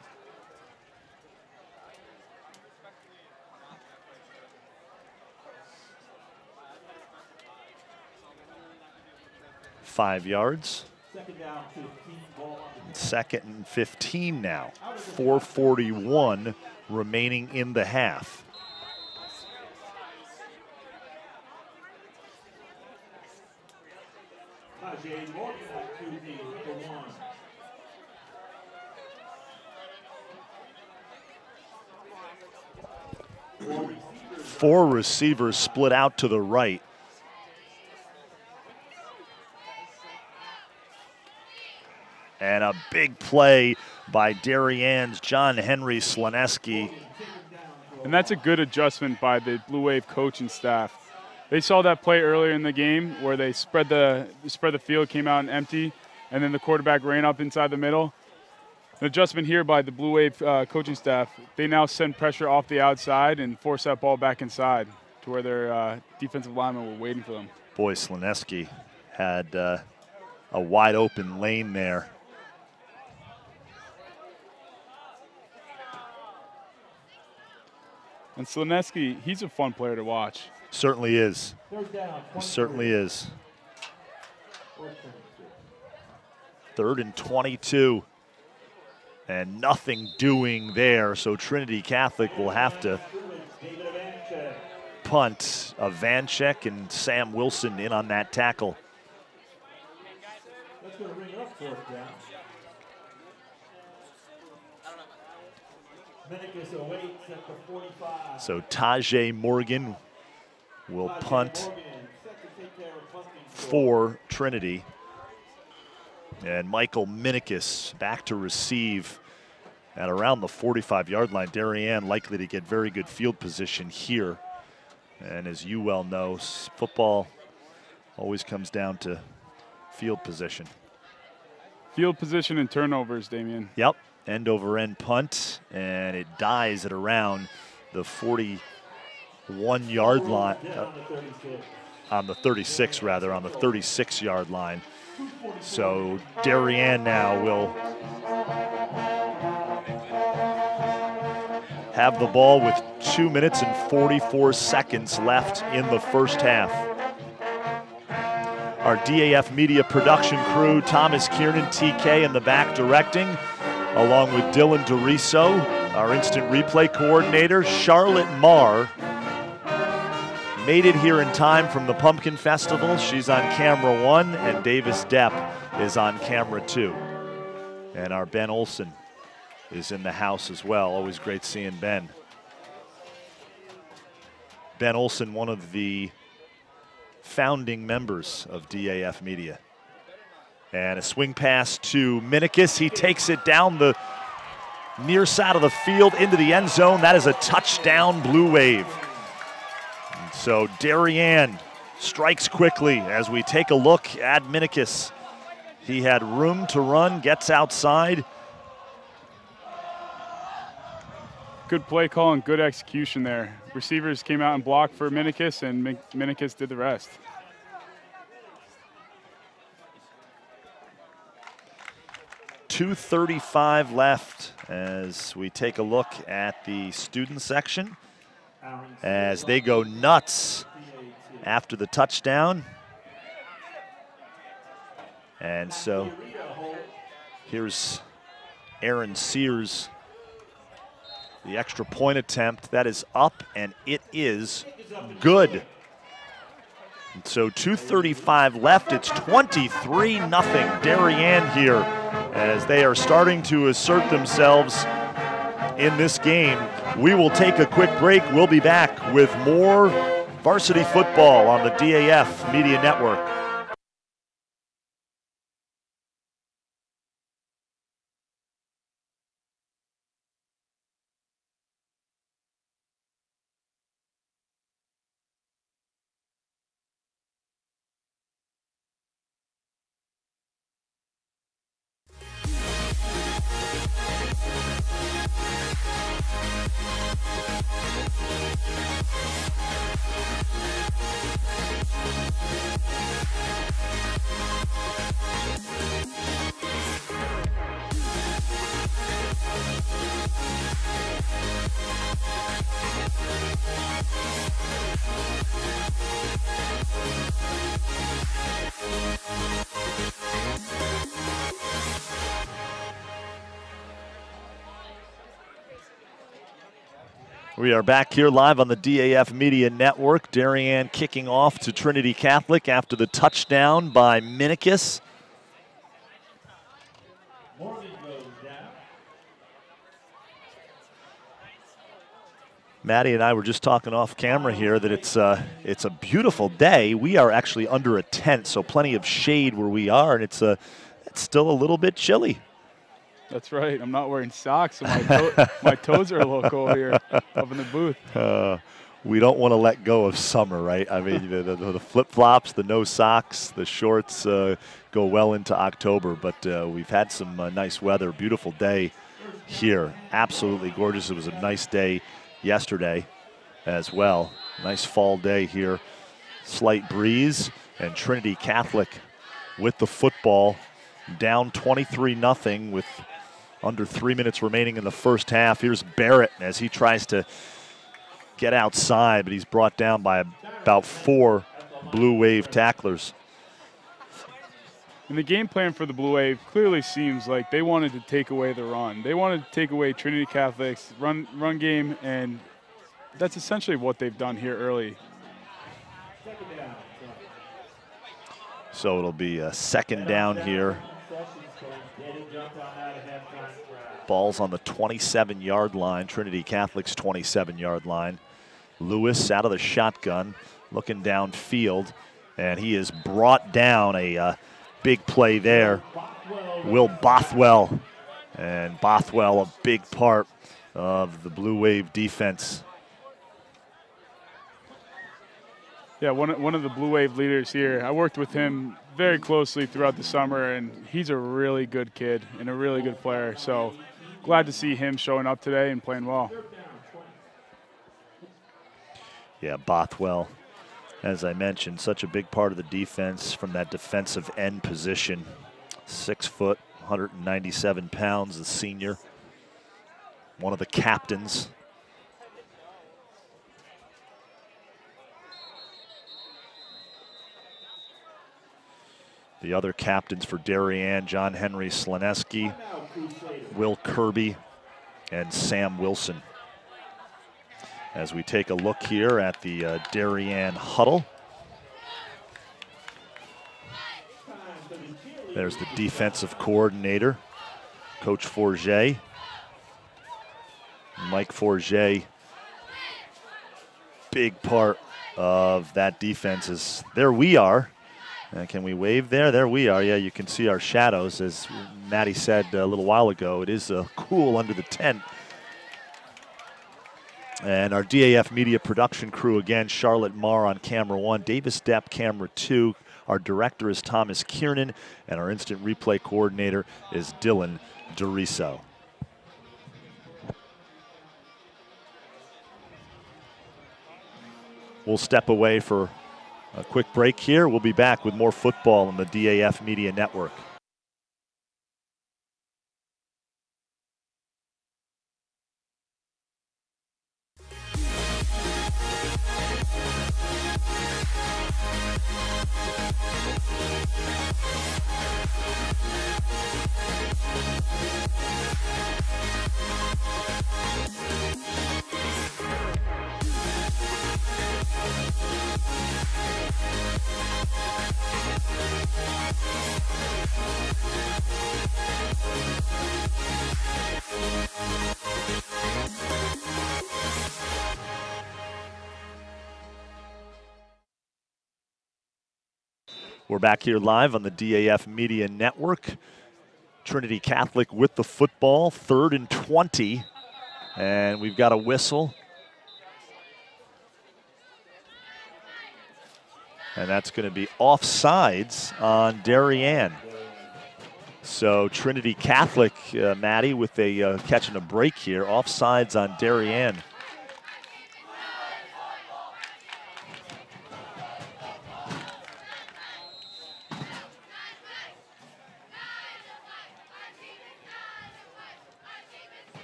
Five yards. 2nd and 15 now. 4:41 remaining in the half. Four receivers split out to the right. And a big play by Darien's John Henry Slaneski. And that's a good adjustment by the Blue Wave coaching staff. They saw that play earlier in the game where they spread the field, came out and empty, and then the quarterback ran up inside the middle. An adjustment here by the Blue Wave coaching staff. They now send pressure off the outside and force that ball back inside to where their defensive linemen were waiting for them. Boy, Slaneski had a wide open lane there. And Slaneski, he's a fun player to watch. Certainly is. He certainly is. 3rd and 22. And nothing doing there, so Trinity Catholic will have to punt. Vanchek and Sam Wilson in on that tackle. That's going to bring up 4th down. Minicus awaits at the 45. So Tajay Morgan will punt for Trinity. And Michael Minicus back to receive at around the 45-yard line. Darien likely to get very good field position here. And as you well know, football always comes down to field position. Field position and turnovers, Damien. Yep, end over end punt, and it dies at around the 41-yard line. On the 36, rather, on the 36-yard line. So Darien now will have the ball with 2 minutes and 44 seconds left in the first half. Our DAF media production crew, Thomas Kiernan, TK in the back directing, along with Dylan DeRiso, our instant replay coordinator, Charlotte Marr. Made it here in time from the Pumpkin Festival. She's on camera 1, and Davis Depp is on camera 2. And our Ben Olson is in the house as well. Always great seeing Ben. Ben Olson, one of the founding members of DAF Media. And a swing pass to Minicus. He takes it down the near side of the field into the end zone. That is a touchdown, Blue Wave. And so Darien strikes quickly as we take a look at Minicus. He had room to run, gets outside. Good play call and good execution there. Receivers came out and blocked for Minicus, and Minicus did the rest. .235 left as we take a look at the student section as they go nuts after the touchdown. And so here's Aaron Sears. The extra point attempt, that is up, and it is good. And so 2:35 left, it's 23-0 Darien here as they are starting to assert themselves in this game. We will take a quick break. We'll be back with more varsity football on the DAF Media Network. We are back here live on the DAF Media Network. Darien kicking off to Trinity Catholic after the touchdown by Minikis. Maddie and I were just talking off camera here that it's a beautiful day. We are actually under a tent, so plenty of shade where we are, and it's still a little bit chilly. That's right. I'm not wearing socks, so my toes are a little cold here up in the booth. We don't want to let go of summer, right? I mean, the flip-flops, the no socks, the shorts go well into October, but we've had some nice weather. Beautiful day here. Absolutely gorgeous. It was a nice day yesterday as well. Nice fall day here. Slight breeze, and Trinity Catholic with the football, down 23-0 with under 3 minutes remaining in the first half. Here's Barrett as he tries to get outside, but he's brought down by about 4 Blue Wave tacklers. And the game plan for the Blue Wave clearly seems like they wanted to take away the run. They wanted to take away Trinity Catholic's run game, and that's essentially what they've done here early. So it'll be a second down here. Ball's on the 27-yard line, Trinity Catholic's 27-yard line. Lewis out of the shotgun, looking downfield, and he is brought down. A big play there. Will Bothwell, and Bothwell a big part of the Blue Wave defense. Yeah, one of the Blue Wave leaders here. I worked with him very closely throughout the summer, and he's a really good kid and a really good player. So glad to see him showing up today and playing well. Yeah, Bothwell, as I mentioned, such a big part of the defense from that defensive end position. 6 foot, 197 pounds, the senior. One of the captains. The other captains for Darien, John Henry Slaneski, Will Kirby, and Sam Wilson. As we take a look here at the Darien huddle. There's the defensive coordinator, Coach Forget. Mike Forget, big part of that defense is, there we are. Can we wave there? There we are. Yeah, you can see our shadows. As Maddie said a little while ago, it is cool under the tent. And our DAF media production crew, again, Charlotte Marr on camera 1, Davis Depp camera 2. Our director is Thomas Kiernan, and our instant replay coordinator is Dylan Doriso. We'll step away for a quick break here. We'll be back with more football on the DAF Media Network. We're back here live on the DAF Media Network. Trinity Catholic with the football, 3rd and 20. And we've got a whistle. And that's going to be offsides on Darien. So Trinity Catholic, Maddie, with a catching a break here. Offsides on Darien.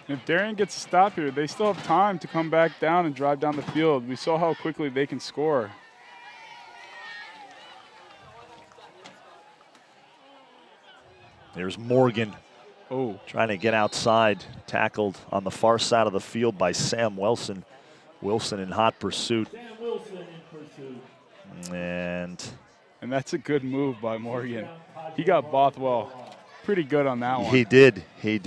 If Darien gets a stop here, they still have time to come back down and drive down the field. We saw how quickly they can score. There's Morgan. Oh, trying to get outside, tackled on the far side of the field by Sam Wilson. Wilson in hot pursuit. Sam Wilson in pursuit. And that's a good move by Morgan. He got Bothwell pretty good on that one. he did. He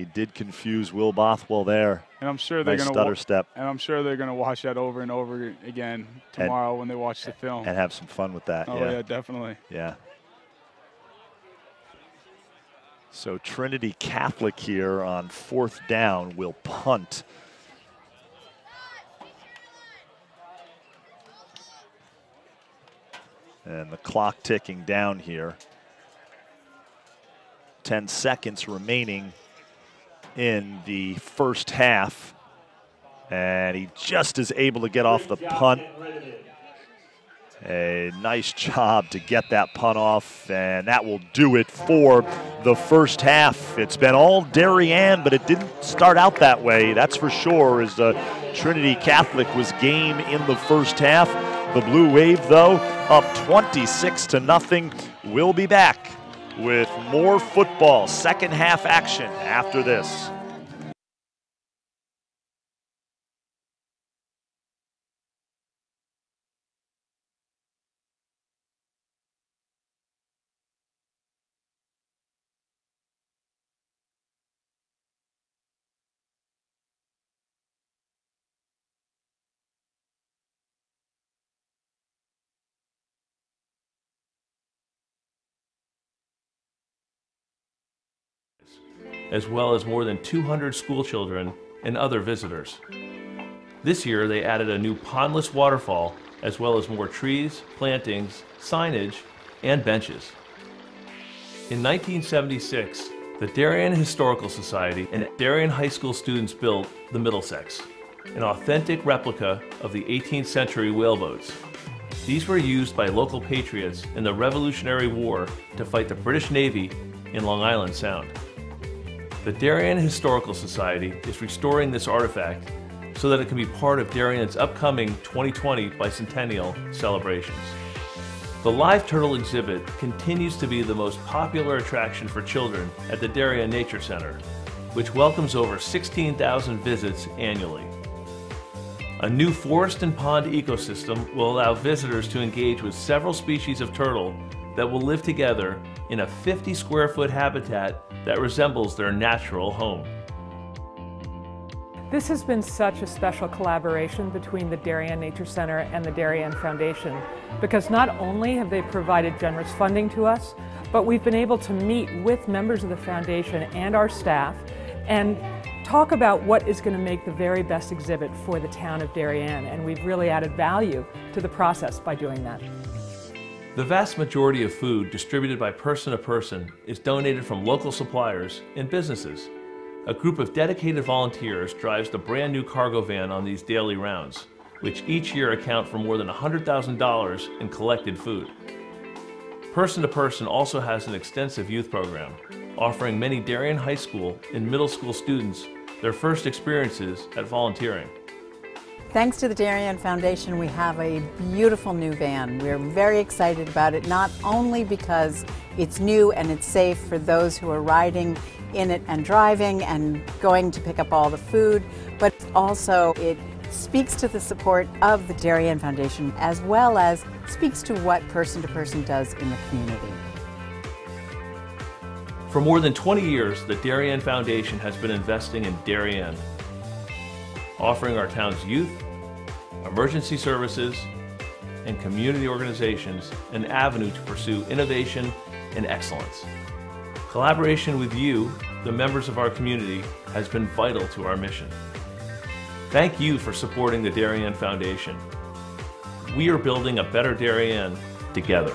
did confuse Will Bothwell there. And I'm sure they're Nice going stutter step. And I'm sure they're going to watch that over and over again tomorrow when they watch the film. And have some fun with that. Oh, yeah, definitely. Yeah. So Trinity Catholic here on 4th down will punt. And the clock ticking down here. 10 seconds remaining in the first half. And he just is able to get off the punt. A nice job to get that punt off, and that will do it for the first half. It's been all Darien, but it didn't start out that way, that's for sure, as Trinity Catholic was game in the first half. The Blue Wave, though, up 26-0. We'll be back with more football, second half action after this. as well as more than 200 school children and other visitors. This year, they added a new pondless waterfall, as well as more trees, plantings, signage, and benches. In 1976, the Darien Historical Society and Darien High School students built the Middlesex, an authentic replica of the 18th century whaleboats. These were used by local patriots in the Revolutionary War to fight the British Navy in Long Island Sound. The Darien Historical Society is restoring this artifact so that it can be part of Darien's upcoming 2020 bicentennial celebrations. The live turtle exhibit continues to be the most popular attraction for children at the Darien Nature Center, which welcomes over 16,000 visits annually. A new forest and pond ecosystem will allow visitors to engage with several species of turtle that will live together in a 50-square-foot habitat that resembles their natural home. This has been such a special collaboration between the Darien Nature Center and the Darien Foundation, because not only have they provided generous funding to us, but we've been able to meet with members of the foundation and our staff and talk about what is going to make the very best exhibit for the town of Darien, and we've really added value to the process by doing that. The vast majority of food distributed by Person to Person is donated from local suppliers and businesses. A group of dedicated volunteers drives the brand new cargo van on these daily rounds, which each year account for more than $100,000 in collected food. Person to Person also has an extensive youth program, offering many Darien High School and middle school students their first experiences at volunteering. Thanks to the Darien Foundation, we have a beautiful new van. We're very excited about it, not only because it's new and it's safe for those who are riding in it and driving and going to pick up all the food, but also it speaks to the support of the Darien Foundation, as well as speaks to what Person to Person does in the community. For more than 20 years, the Darien Foundation has been investing in Darien, offering our town's youth, emergency services, and community organizations an avenue to pursue innovation and excellence. Collaboration with you, the members of our community, has been vital to our mission. Thank you for supporting the Darien Foundation. We are building a better Darien together.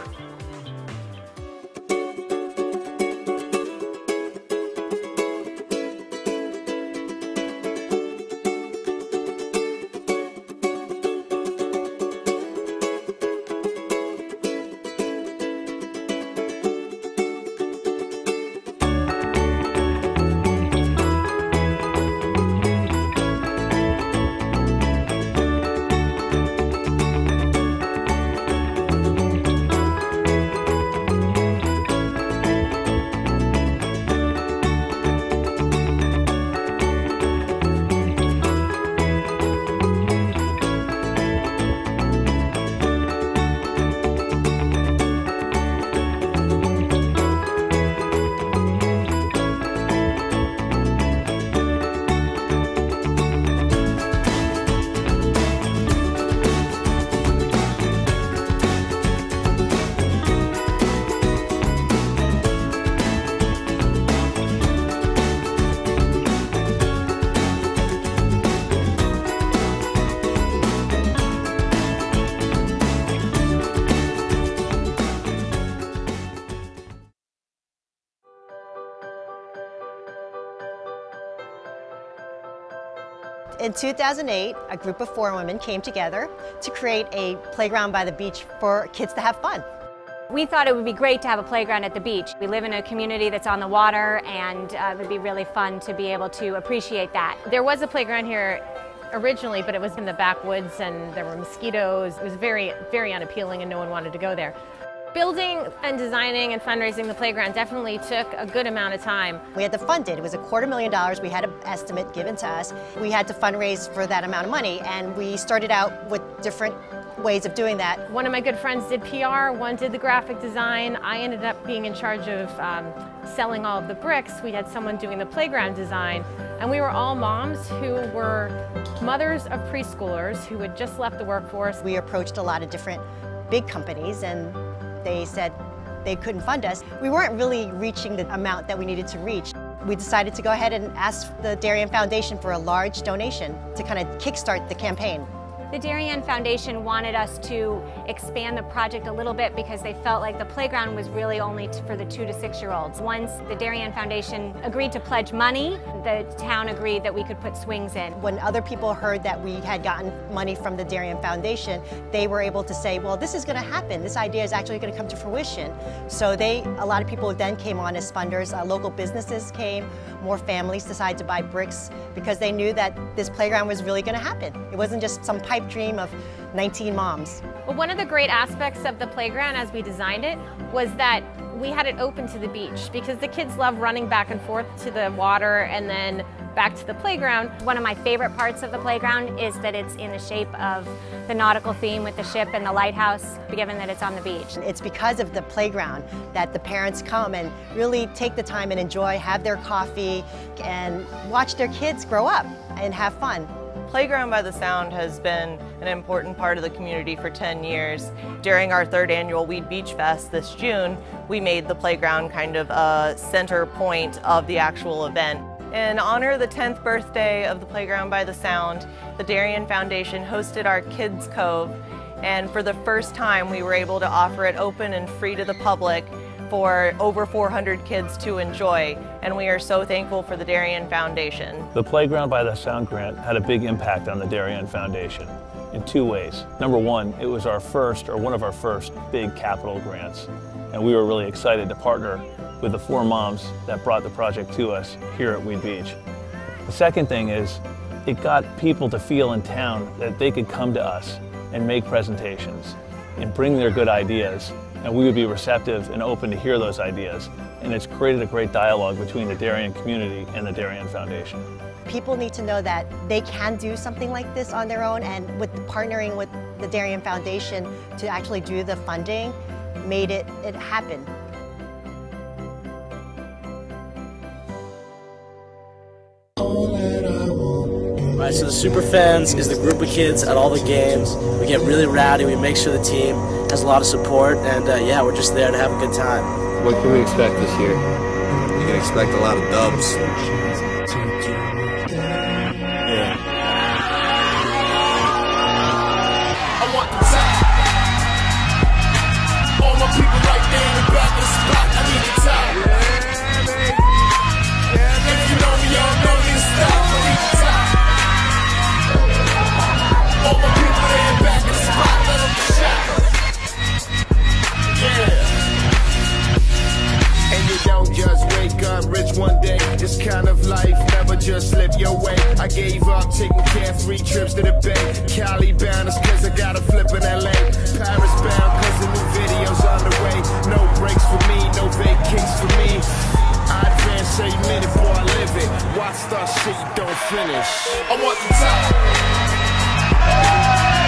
In 2008, a group of 4 women came together to create a playground by the beach for kids to have fun. We thought it would be great to have a playground at the beach. We live in a community that's on the water, and it would be really fun to be able to appreciate that. There was a playground here originally, but it was in the backwoods and there were mosquitoes. It was very, very unappealing and no one wanted to go there. Building and designing and fundraising the playground definitely took a good amount of time. We had to fund it. It was $250,000. We had an estimate given to us. We had to fundraise for that amount of money, and we started out with different ways of doing that. One of my good friends did PR, one did the graphic design. I ended up being in charge of selling all of the bricks. We had someone doing the playground design, and we were all moms who were mothers of preschoolers who had just left the workforce. We approached a lot of different big companies, and they said they couldn't fund us. We weren't really reaching the amount that we needed to reach. We decided to go ahead and ask the Darien Foundation for a large donation to kind of kickstart the campaign. The Darien Foundation wanted us to expand the project a little bit because they felt like the playground was really only for the 2 to 6-year-olds. Once the Darien Foundation agreed to pledge money, the town agreed that we could put swings in. When other people heard that we had gotten money from the Darien Foundation, they were able to say, well, this is going to happen. This idea is actually going to come to fruition. So a lot of people then came on as funders. Local businesses came. More families decided to buy bricks because they knew that this playground was really going to happen. It wasn't just some pipe dream of 19 moms. Well, one of the great aspects of the playground as we designed it was that we had it open to the beach because the kids love running back and forth to the water and then back to the playground. One of my favorite parts of the playground is that it's in the shape of the nautical theme with the ship and the lighthouse, given that it's on the beach. It's because of the playground that the parents come and really take the time and enjoy, have their coffee, and watch their kids grow up and have fun. Playground by the Sound has been an important part of the community for 10 years. During our 3rd annual Weed Beach Fest this June, we made the playground kind of a center point of the actual event. In honor of the 10th birthday of the Playground by the Sound, the Darien Foundation hosted our Kids Cove, and for the first time we were able to offer it open and free to the public for over 400 kids to enjoy, and we are so thankful for the Darien Foundation. The Playground by the Sound grant had a big impact on the Darien Foundation in 2 ways. Number one, it was one of our first big capital grants, and we were really excited to partner with the 4 moms that brought the project to us here at Weed Beach. The second thing is, it got people to feel in town that they could come to us and make presentations and bring their good ideas, and we would be receptive and open to hear those ideas. And it's created a great dialogue between the Darien community and the Darien Foundation. People need to know that they can do something like this on their own, and with partnering with the Darien Foundation to actually do the funding made it happen. Right, so the Super Fans is the group of kids at all the games. We get really rowdy, we make sure the team has a lot of support, and yeah, we're just there to have a good time. What can we expect this year? You can expect a lot of dubs. Yeah. I want the top. All my people right there in the back of the spot, I need the top. Yeah, baby. Yeah, baby. If you know me, y'all know me to stop, I need the top. All my people there in back of the spot, let them shot. Yeah. And you don't just wake up rich one day. This kind of life never just slip your way. I gave up taking carefree trips to the Bay. Cali bound is cause I got a flip in LA. Paris bound cause the new video's on the way. No breaks for me, no vacations for me. I advance a minute before I live it. Why start shit you don't finish? I want the top.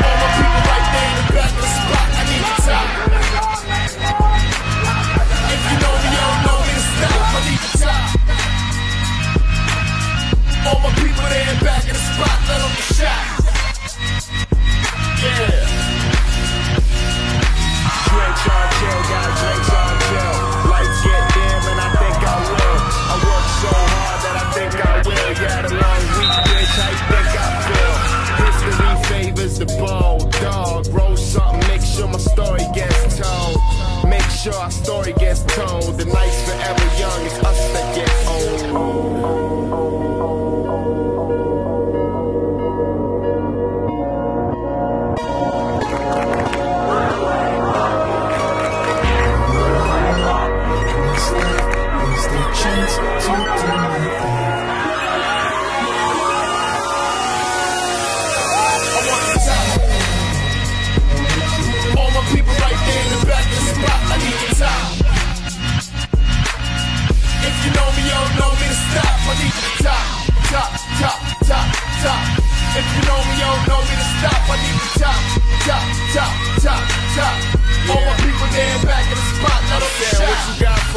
All my people right there in the back of the spot, I need the top. If you know me, you don't know me to stop, I need the top. All my people there in back of the spot, let them get shot. Yeah. Drinks on chill, got drinks on chill. Lights get dim and I think I will. I work so hard that I think I will. Yeah, the long week, bitch, how you think I feel? History favors the bold dog. Roll something, make sure my story gets told. Make sure our story gets told. The night's forever young, it's us that get old.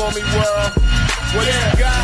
for me, world. What you got?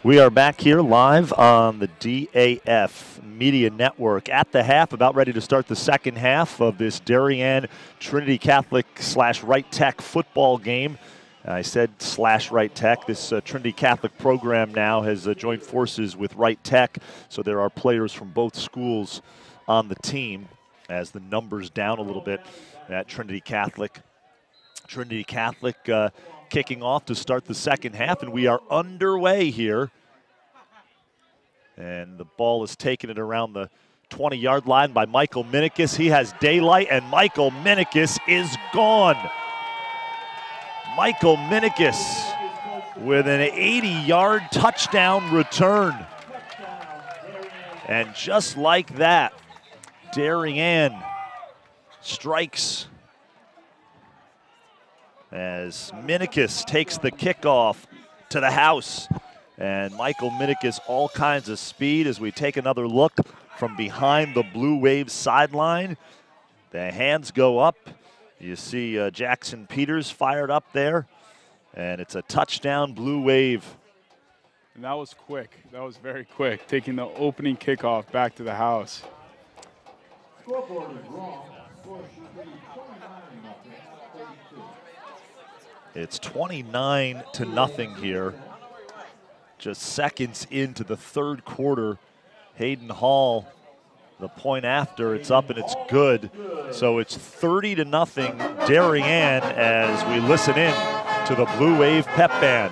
We are back here live on the DAF Media Network at the half, about ready to start the second half of this Darien Trinity Catholic / Right Tech football game. I said / Right Tech. This Trinity Catholic program now has joined forces with Right Tech, so there are players from both schools on the team as the numbers down a little bit at Trinity Catholic. Trinity Catholic kicking off to start the second half, and we are underway here. And the ball is taken it around the 20-yard line by Michael Minikis. He has daylight, and Michael Minikis is gone. Michael Minikis with an 80-yard touchdown return. And just like that, Darien strikes as Minikis takes the kickoff to the house. And Michael Minikis, all kinds of speed as we take another look from behind the Blue Wave sideline. The hands go up. You see Jackson Peters fired up there. And it's a touchdown, Blue Wave. And that was quick. That was very quick, taking the opening kickoff back to the house. Scoreboard is wrong. Score should be 29-32. It's 29-0 here. Just seconds into the third quarter. Hayden Hall, the point after, it's up and it's good. So it's 30-0 Darien as we listen in to the Blue Wave pep band.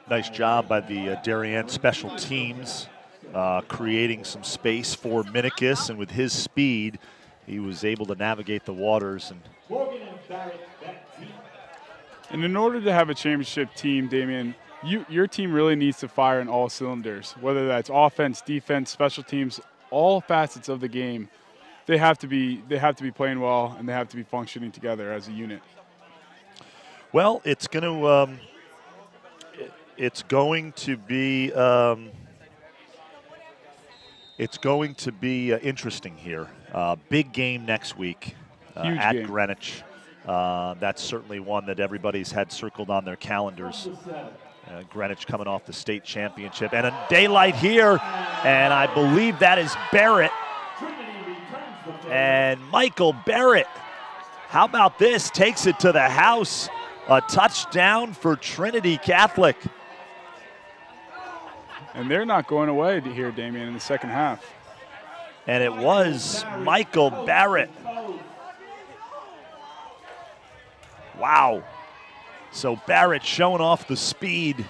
Nice job by the Darien special teams, creating some space for Minikis, and with his speed, he was able to navigate the waters. And in order to have a championship team, Damian, your team really needs to fire in all cylinders, whether that's offense, defense, special teams, all facets of the game. They have to be playing well, and they have to be functioning together as a unit. Well, it's going to be interesting here. Big game next week at game. Greenwich. That's certainly one that everybody's had circled on their calendars. Greenwich coming off the state championship, and a daylight here, and I believe that is Barrett. And Michael Barrett, how about this? Takes it to the house. A touchdown for Trinity Catholic. And they're not going away here, Damian, in the second half. And it was Michael Barrett. Wow. So Barrett showing off the speed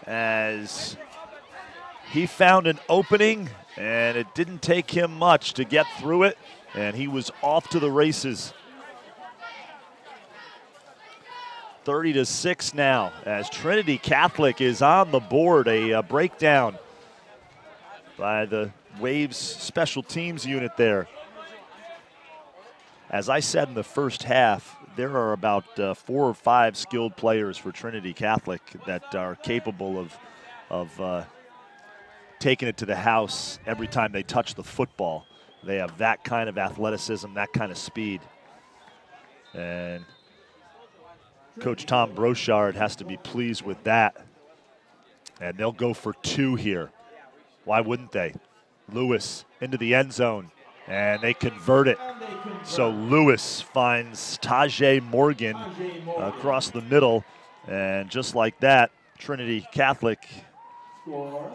as he found an opening, and it didn't take him much to get through it, and he was off to the races. 30-6 now as Trinity Catholic is on the board. A breakdown by the Waves special teams unit there. As I said in the first half, there are about 4 or 5 skilled players for Trinity Catholic that are capable of taking it to the house every time they touch the football. They have that kind of athleticism, that kind of speed. And Coach Tom Brochard has to be pleased with that. And they'll go for 2 here. Why wouldn't they? Lewis into the end zone, and they convert it. So Lewis finds Tajay Morgan across the middle, and just like that, Trinity Catholic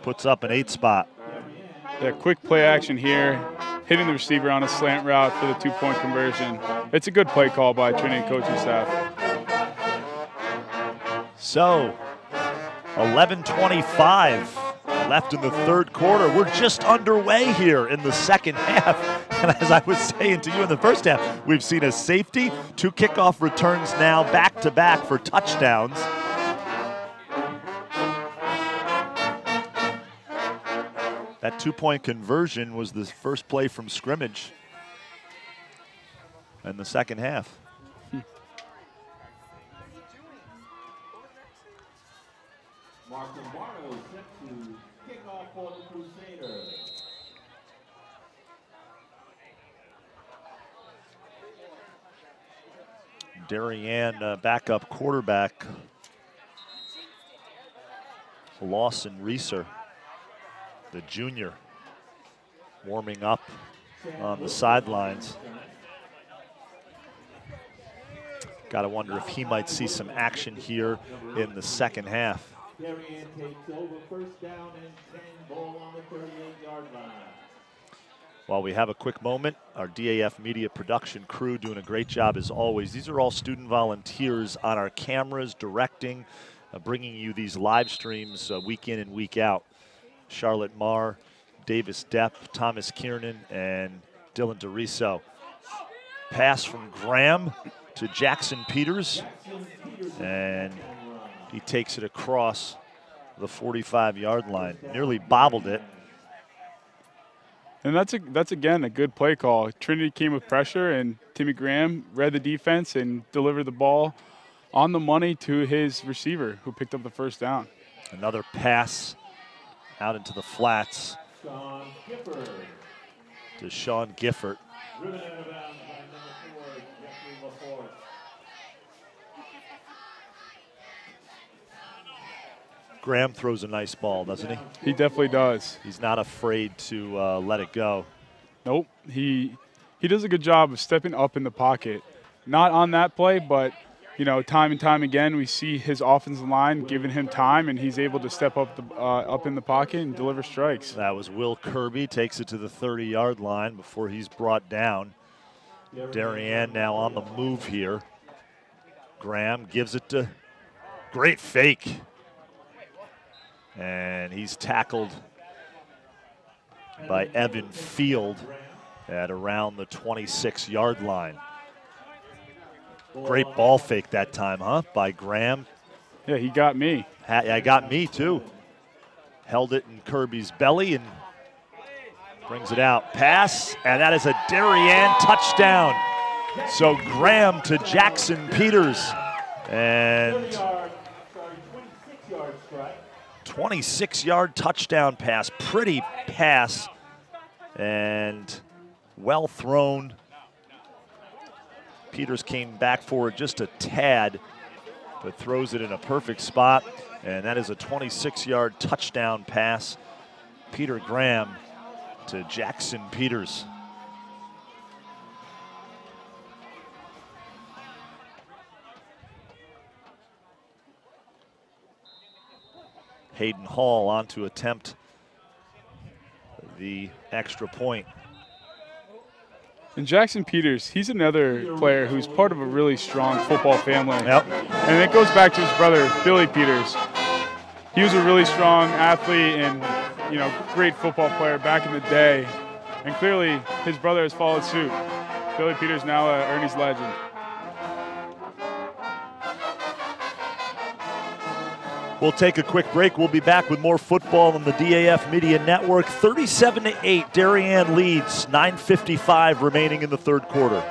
puts up an 8 spot. Yeah, quick play action here, hitting the receiver on a slant route for the 2-point conversion. It's a good play call by Trinity coaching staff. So, 11:25 left in the third quarter. We're just underway here in the second half. And as I was saying to you in the first half, we've seen a safety, 2 kickoff returns now back-to-back for touchdowns. That 2-point conversion was the first play from scrimmage in the second half. Darien backup quarterback Lawson Reeser, the junior, warming up on the sidelines. Got to wonder if he might see some action here in the second half. Darien takes over, first down and 10, ball on the 38-yard line. While we have a quick moment, our DAF media production crew doing a great job as always. These are all student volunteers on our cameras, directing, bringing you these live streams week in and week out. Charlotte Marr, Davis Depp, Thomas Kiernan, and Dylan DeRiso. Pass from Graham to Jackson Peters, and he takes it across the 45-yard line. Nearly bobbled it. And that's again a good play call. Trinity came with pressure, and Timmy Graham read the defense and delivered the ball on the money to his receiver, who picked up the first down. Another pass out into the flats to Sean Gifford. Graham throws a nice ball, doesn't he? He definitely does. He's not afraid to let it go. Nope. He does a good job of stepping up in the pocket. Not on that play, but you know, time and time again, we see his offensive line giving him time, and he's able to step up up in the pocket and deliver strikes. That was Will Kirby, takes it to the 30-yard line before he's brought down. Darien now on the move here. Graham gives it to, great fake. And he's tackled by Evan Field at around the 26-yard line. Great ball fake that time, huh, by Graham. Yeah, he got me. Yeah, got me too. Held it in Kirby's belly and brings it out. Pass, and that is a Darien touchdown. So Graham to Jackson Peters. And 26-yard touchdown pass. Pretty pass and well thrown. Peters came back for it just a tad, but throws it in a perfect spot. And that is a 26-yard touchdown pass. Peter Graham to Jackson Peters. Hayden Hall on to attempt the extra point. And Jackson Peters, he's another player who's part of a really strong football family. Yep. And it goes back to his brother, Billy Peters. He was a really strong athlete and, you know, great football player back in the day. And clearly his brother has followed suit. Billy Peters now an Ernie's legend. We'll take a quick break. We'll be back with more football on the DAF Media Network. 37-8, Darien leads, 9:55 remaining in the third quarter.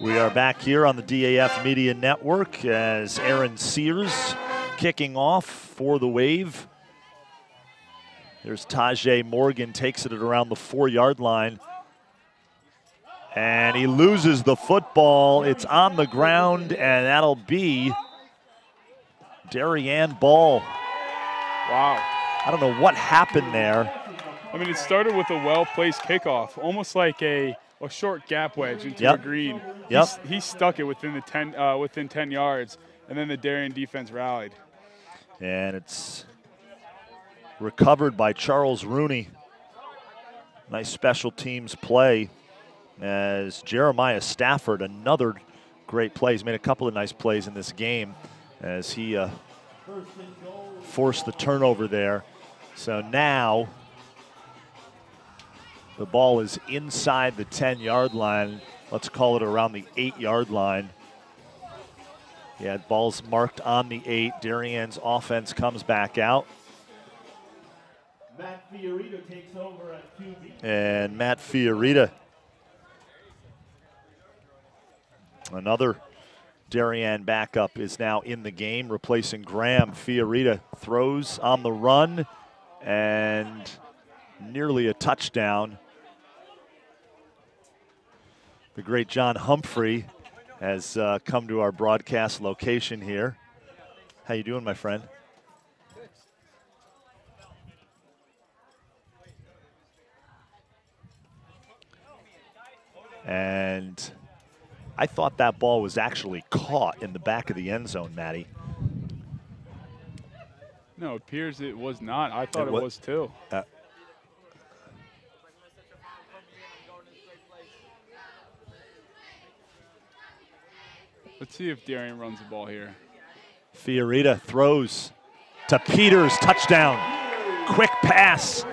We are back here on the DAF Media Network as Aaron Sears kicking off for the Wave. There's Tajay Morgan, takes it at around the 4-yard line. And he loses the football. It's on the ground, and that'll be Darien ball. Wow. I don't know what happened there. I mean, it started with a well-placed kickoff, almost like a short gap wedge into a green. Yep. He stuck it within the within 10 yards, and then the Darien defense rallied. And it's recovered by Charles Rooney. Nice special teams play as Jeremiah Stafford, another great play. He's made a couple of nice plays in this game as he forced the turnover there. So now the ball is inside the 10-yard line. Let's call it around the 8-yard line. Yeah, ball's marked on the 8. Darien's offense comes back out. Matt Fiorita takes over at QB. And Matt Fiorita, another Darien backup, is now in the game, replacing Graham. Fiorita throws on the run and nearly a touchdown. The great John Humphrey has come to our broadcast location here. How you doing, my friend? And I thought that ball was actually caught in the back of the end zone, Matty. No, it appears it was not. I thought it was too. Let's see if Darien runs the ball here. Fiorita throws to Peters, touchdown. Quick pass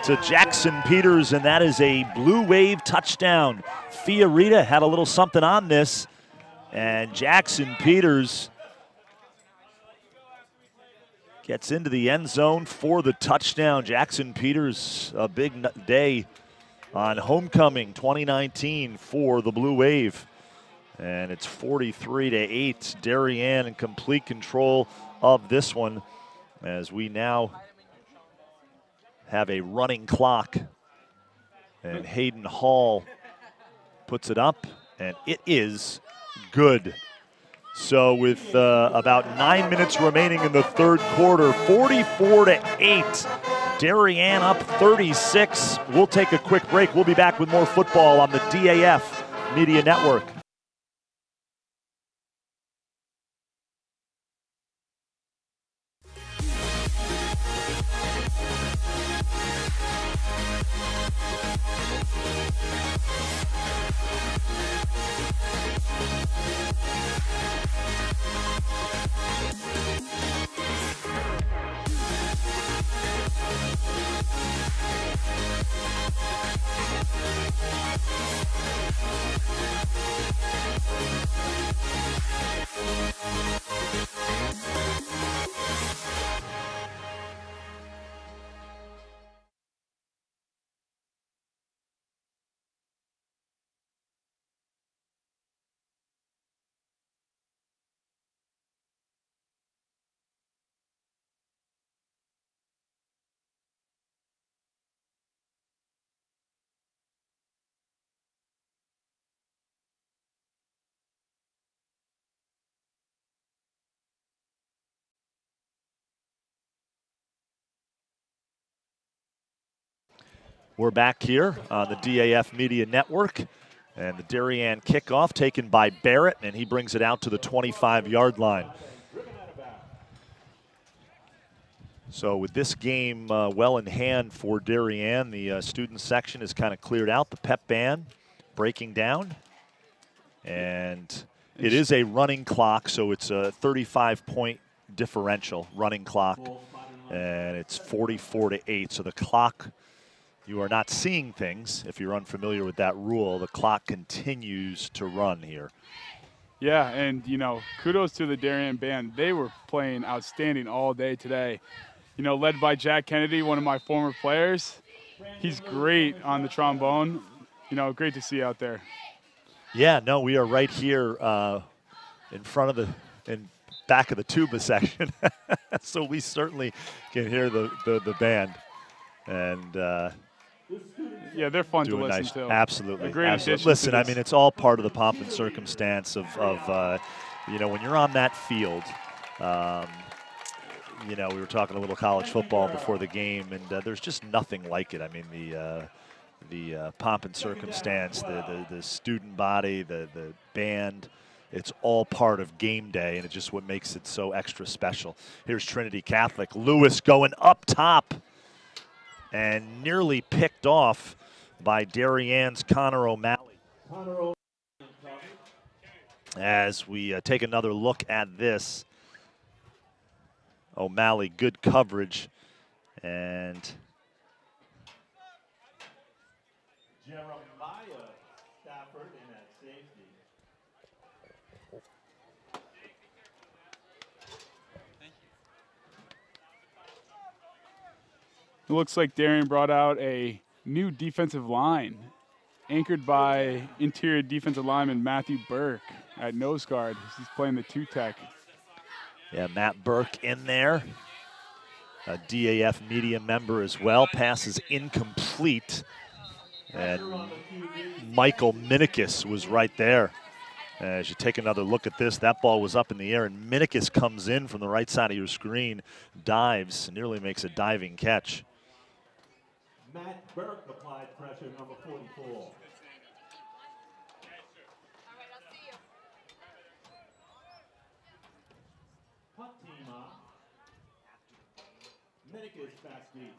to Jackson Peters, and that is a Blue Wave touchdown. Fiorita had a little something on this, and Jackson Peters gets into the end zone for the touchdown. Jackson Peters, a big day on homecoming 2019 for the Blue Wave. And it's 43-8. Darien in complete control of this one as we now have a running clock. And Hayden Hall puts it up, and it is good. So with about 9 minutes remaining in the third quarter, 44-8. Darien up 36. We'll take a quick break. We'll be back with more football on the DAF Media Network. We're back here on the DAF Media Network, and the Darien kickoff taken by Barrett, and he brings it out to the 25-yard line. So with this game well in hand for Darien, the student section is kind of cleared out, the pep band breaking down, and it is a running clock, so it's a 35-point differential running clock, and it's 44-8. So the clock, you are not seeing things. If you're unfamiliar with that rule, the clock continues to run here. Yeah, and, you know, kudos to the Darien band. They were playing outstanding all day today. You know, led by Jack Kennedy, one of my former players. He's great on the trombone. You know, great to see out there. Yeah, no, we are right here in front of in back of the tuba section. So we certainly can hear the band. And Yeah, they're fun to do a listen nice, to. absolutely. A great Absolutely. addition Listen, to I this. mean, it's all part of the pomp and circumstance of you know, when you're on that field. You know, we were talking a little college football before the game, and there's just nothing like it. I mean, the pomp and circumstance, the student body, the band, it's all part of game day, and it's just what makes it so extra special. Here's Trinity Catholic. Lewis going up top and nearly picked off by Darien's Connor O'Malley. As we take another look at this, O'Malley, good coverage, and Jeremiah Stafford in at safety. It looks like Darien brought out a new defensive line, anchored by interior defensive lineman Matthew Burke at nose guard. He's playing the 2-tech. yeah, Matt Burke in there, a DAF media member as well. Pass is incomplete, and Michael Minikis was right there. As you take another look at this, that ball was up in the air, and Minikis comes in from the right side of your screen, dives, nearly makes a diving catch. Matt Burke applied pressure, number 44. Punt team up. Minikis fast deep.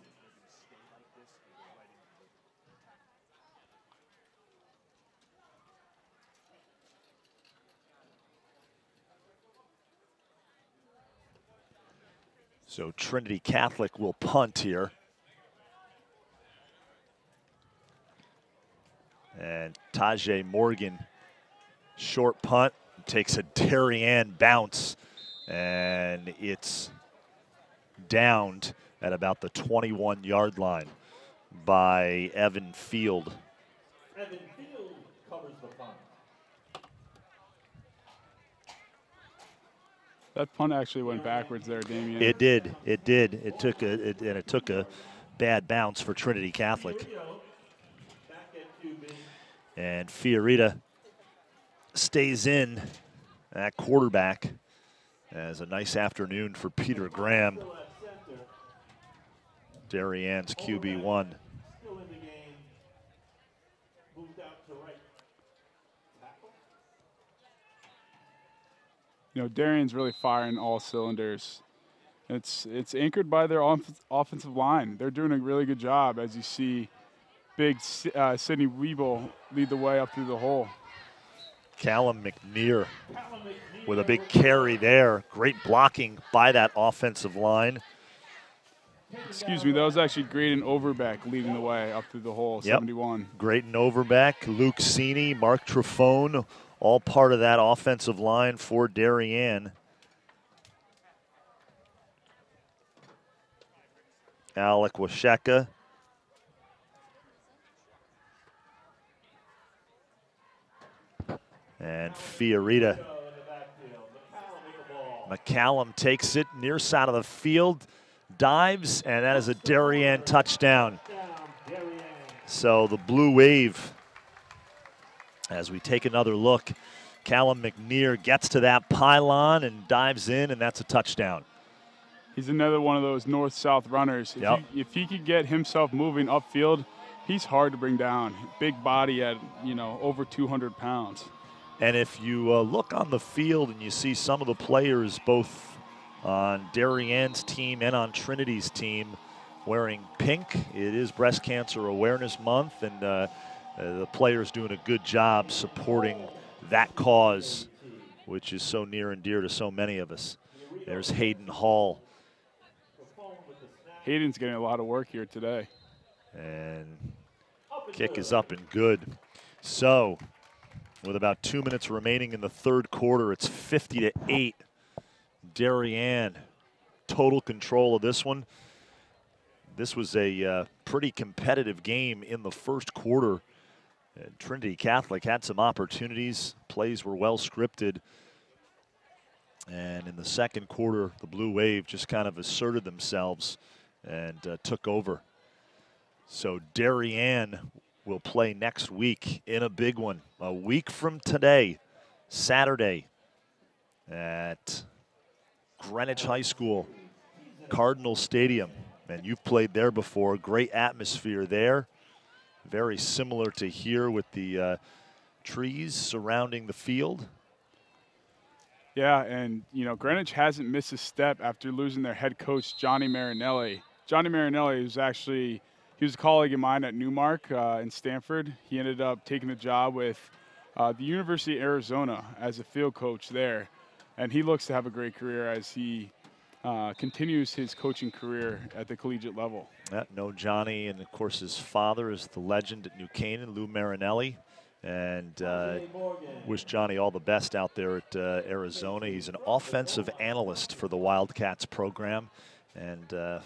So Trinity Catholic will punt here. And Tajay Morgan, short punt, takes a Darien bounce, and it's downed at about the 21-yard line by Evan Field. Evan Field covers the punt. That punt actually went backwards there, Damien. It did. It did. It took a bad bounce for Trinity Catholic. And Fiorita stays in at quarterback. As a nice afternoon for Peter Graham, Darien's QB1. You know, Darien's really firing all cylinders. It's anchored by their offensive line. They're doing a really good job, as you see big Sidney Weeble lead the way up through the hole. Callum McNear with a big carry there. Great blocking by that offensive line. Excuse me, that was actually Graydon Overbeck leading the way up through the hole, 71. Graydon Overbeck, Luke Sini, Mark Trefone, all part of that offensive line for Darien. Alec Washeka. And Fiorita. McCallum takes it near side of the field, dives, and that is a Darien touchdown. So the Blue Wave, as we take another look, Callum McNear gets to that pylon and dives in, and that's a touchdown. He's another one of those north-south runners. If he could get himself moving upfield, he's hard to bring down. Big body at, you know, over 200 pounds. And if you look on the field and you see some of the players both on Darien's team and on Trinity's team wearing pink, it is Breast Cancer Awareness Month, and the players doing a good job supporting that cause, which is so near and dear to so many of us. There's Hayden Hall. Hayden's getting a lot of work here today. And kick is up and good. So, with about 2 minutes remaining in the third quarter, it's 50-8. Darien, total control of this one. This was a pretty competitive game in the first quarter. And Trinity Catholic had some opportunities. Plays were well scripted. And in the second quarter, the Blue Wave just kind of asserted themselves and took over. So Darien will play next week in a big one. A week from today, Saturday, at Greenwich High School, Cardinal Stadium. And you've played there before. Great atmosphere there. Very similar to here with the trees surrounding the field. Yeah, and, you know, Greenwich hasn't missed a step after losing their head coach, Johnny Marinelli. Johnny Marinelli was actually, he was a colleague of mine at Newmark in Stanford. He ended up taking a job with the University of Arizona as a field coach there. And he looks to have a great career as he continues his coaching career at the collegiate level. Know Johnny, and of course his father is the legend at New Canaan, Lou Marinelli. And wish Johnny all the best out there at Arizona. He's an offensive analyst for the Wildcats program. And the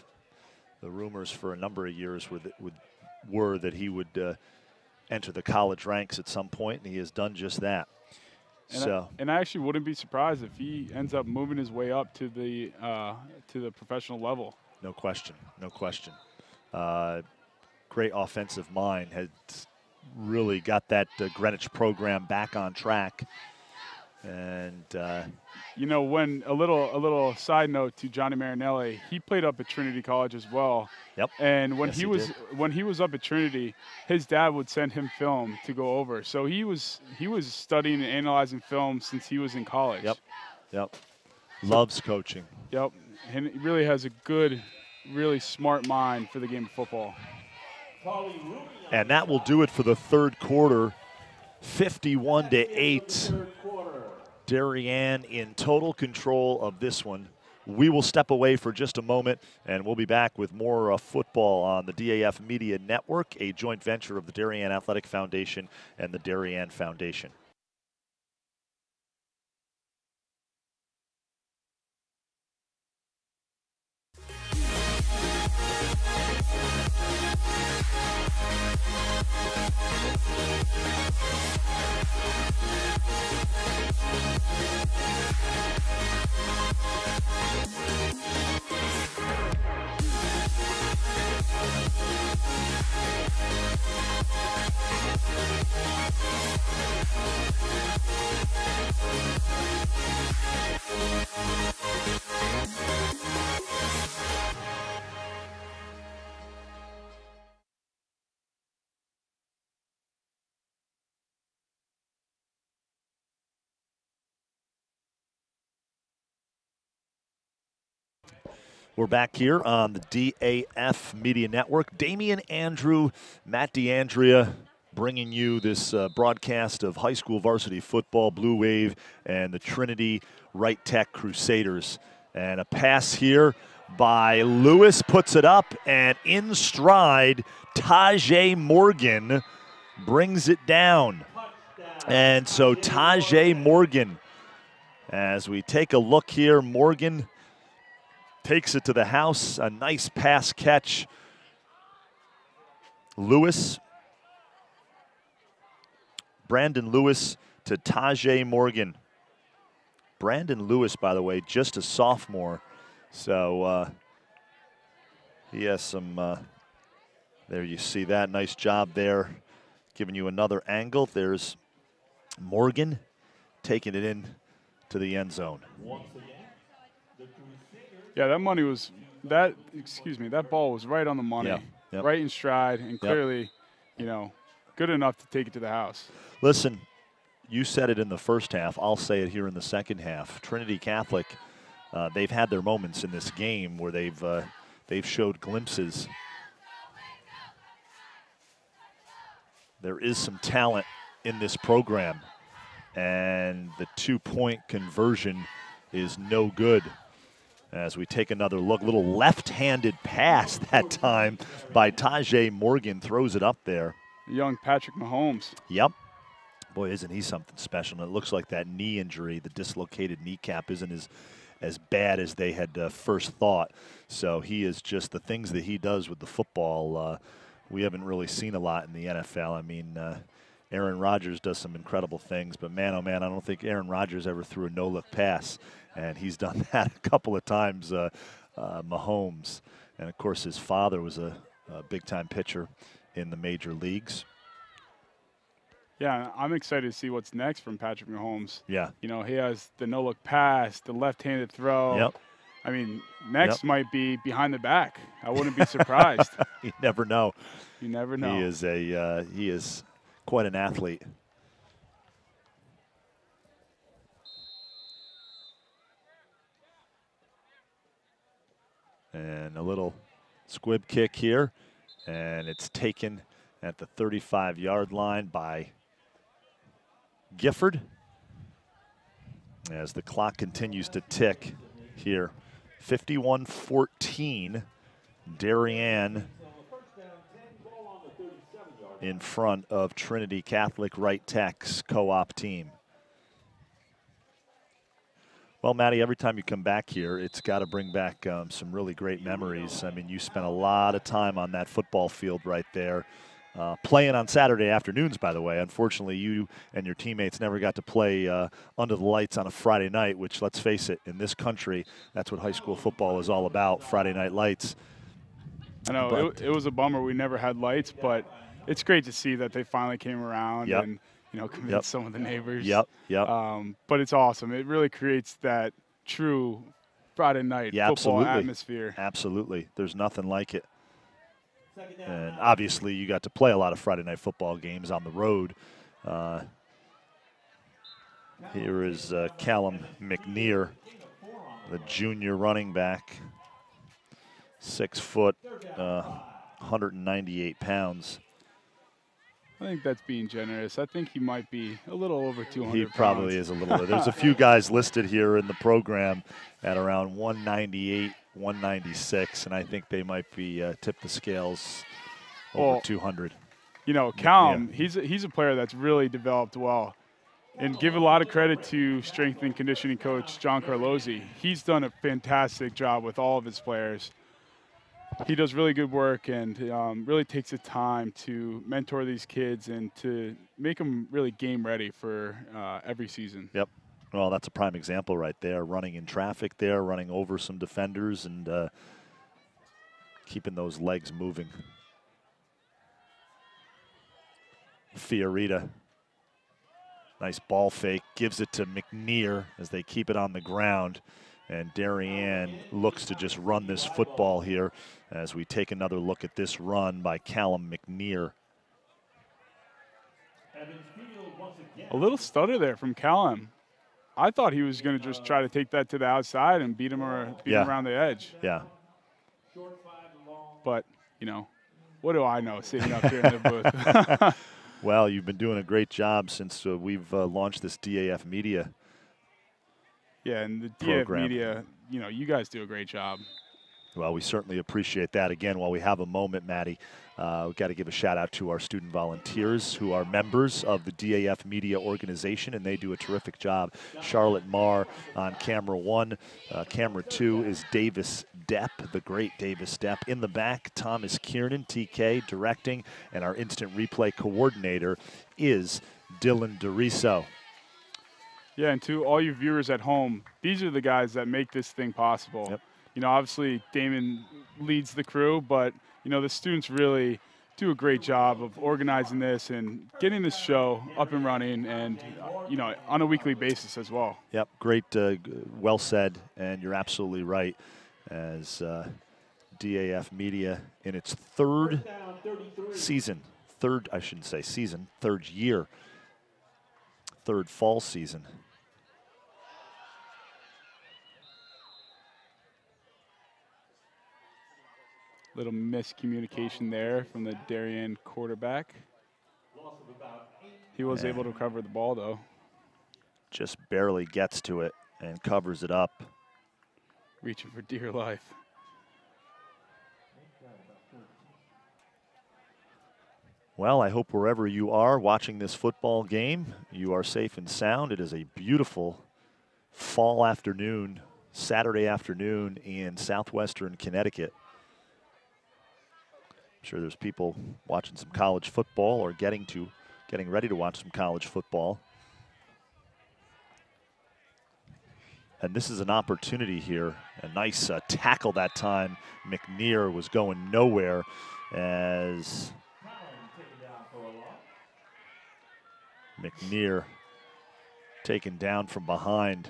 rumors for a number of years were that he would enter the college ranks at some point, and he has done just that. And I actually wouldn't be surprised if he ends up moving his way up to the professional level. No question, no question. Great offensive mind, has really got that Greenwich program back on track. And you know, when a little side note to Johnny Marinelli, he played up at Trinity College as well. Yep. And when when he was up at Trinity, his dad would send him film to go over. So he was studying and analyzing film since he was in college. Yep. Loves coaching. Yep. And he really has a good, really smart mind for the game of football. And that will do it for the third quarter. 51-8. Darien in total control of this one. We will step away for just a moment, and we'll be back with more football on the DAF Media Network, a joint venture of the Darien Athletic Foundation and the Darien Foundation. We're back here on the DAF Media Network. Damian Andrew, Matt DeAndrea, bringing you this broadcast of high school varsity football, Blue Wave, and the Trinity Right Tech Crusaders. And a pass here by Lewis, puts it up, and in stride, Tajay Morgan brings it down. And so Tajay Morgan, as we take a look here, Morgan takes it to the house, a nice pass catch. Lewis, Brandon Lewis to Tajay Morgan. Brandon Lewis, by the way, just a sophomore. So he has some, there you see that, nice job there. Giving you another angle. There's Morgan taking it in to the end zone. Yeah, that ball was right on the money, right in stride, and clearly, you know, good enough to take it to the house. Listen, you said it in the first half. I'll say it here in the second half. Trinity Catholic, they've had their moments in this game where they've showed glimpses. There is some talent in this program, and the two-point conversion is no good. As we take another look, little left-handed pass that time by Tajay Morgan, throws it up there. Young Patrick Mahomes. Yep. Boy, isn't he something special. And it looks like that knee injury, the dislocated kneecap, isn't as bad as they had first thought. So he is just, the things that he does with the football, we haven't really seen a lot in the NFL. I mean, Aaron Rodgers does some incredible things, but man, oh man, I don't think Aaron Rodgers ever threw a no-look pass. And he's done that a couple of times, Mahomes. And, of course, his father was a a big-time pitcher in the major leagues. Yeah, I'm excited to see what's next from Patrick Mahomes. Yeah. You know, he has the no-look pass, the left-handed throw. Yep. I mean, next might be behind the back. I wouldn't be surprised. You never know. You never know. He is quite an athlete. And a little squib kick here, and it's taken at the 35-yard line by Gifford as the clock continues to tick here. 51-14, Darien in front of Trinity Catholic Wright Tech's co-op team. Well, Maddie, every time you come back here, it's got to bring back some really great memories. I mean, you spent a lot of time on that football field right there. Playing on Saturday afternoons, by the way. Unfortunately, you and your teammates never got to play under the lights on a Friday night, which, let's face it, in this country, that's what high school football is all about, Friday night lights. I know, it was a bummer we never had lights, but it's great to see that they finally came around and, you know, convinced some of the neighbors. But it's awesome. It really creates that true Friday night football atmosphere. Absolutely. There's nothing like it. And obviously, you got to play a lot of Friday night football games on the road. Here is Callum McNear, the junior running back, 6 foot, 198 pounds. I think that's being generous. I think he might be a little over 200 He probably is a little. There's a few guys listed here in the program at around 198, 196, and I think they might be tip the scales over 200. You know, Callum, he's a player that's really developed well. And give a lot of credit to strength and conditioning coach John Carlozzi. He's done a fantastic job with all of his players. He does really good work and really takes the time to mentor these kids and to make them really game ready for every season. Yep. Well, that's a prime example right there, running in traffic there, running over some defenders and keeping those legs moving. Fiorita, nice ball fake, gives it to McNear as they keep it on the ground. And Darien looks to just run this football here as we take another look at this run by Callum McNear. A little stutter there from Callum. I thought he was going to just try to take that to the outside and beat him around the edge. Yeah. But, you know, what do I know sitting up here in the booth? Well, you've been doing a great job since we've launched this DAF Media. Yeah, and the DAF Media, you know, you guys do a great job. Well, we certainly appreciate that. Again, while we have a moment, Maddie, we've got to give a shout-out to our student volunteers who are members of the DAF Media organization, and they do a terrific job. Charlotte Marr on camera 1. Camera 2 is Davis Depp, the great Davis Depp. In the back, Thomas Kiernan, TK, directing, and our instant replay coordinator is Dylan DeRiso. Yeah, and to all you viewers at home, these are the guys that make this thing possible. Yep. You know, obviously Damon leads the crew, but, you know, the students really do a great job of organizing this and getting this show up and running and, you know, on a weekly basis as well. Yep, great, well said, and you're absolutely right. As DAF Media in its third year, third fall season. Little miscommunication there from the Darien quarterback. He was able to cover the ball, though. Just barely gets to it and covers it up. Reaching for dear life. Well, I hope wherever you are watching this football game, you are safe and sound. It is a beautiful fall afternoon, Saturday afternoon in southwestern Connecticut. I'm sure there's people watching some college football or getting ready to watch some college football. And this is an opportunity here. A nice tackle that time. McNear was going nowhere. as McNear taken down from behind.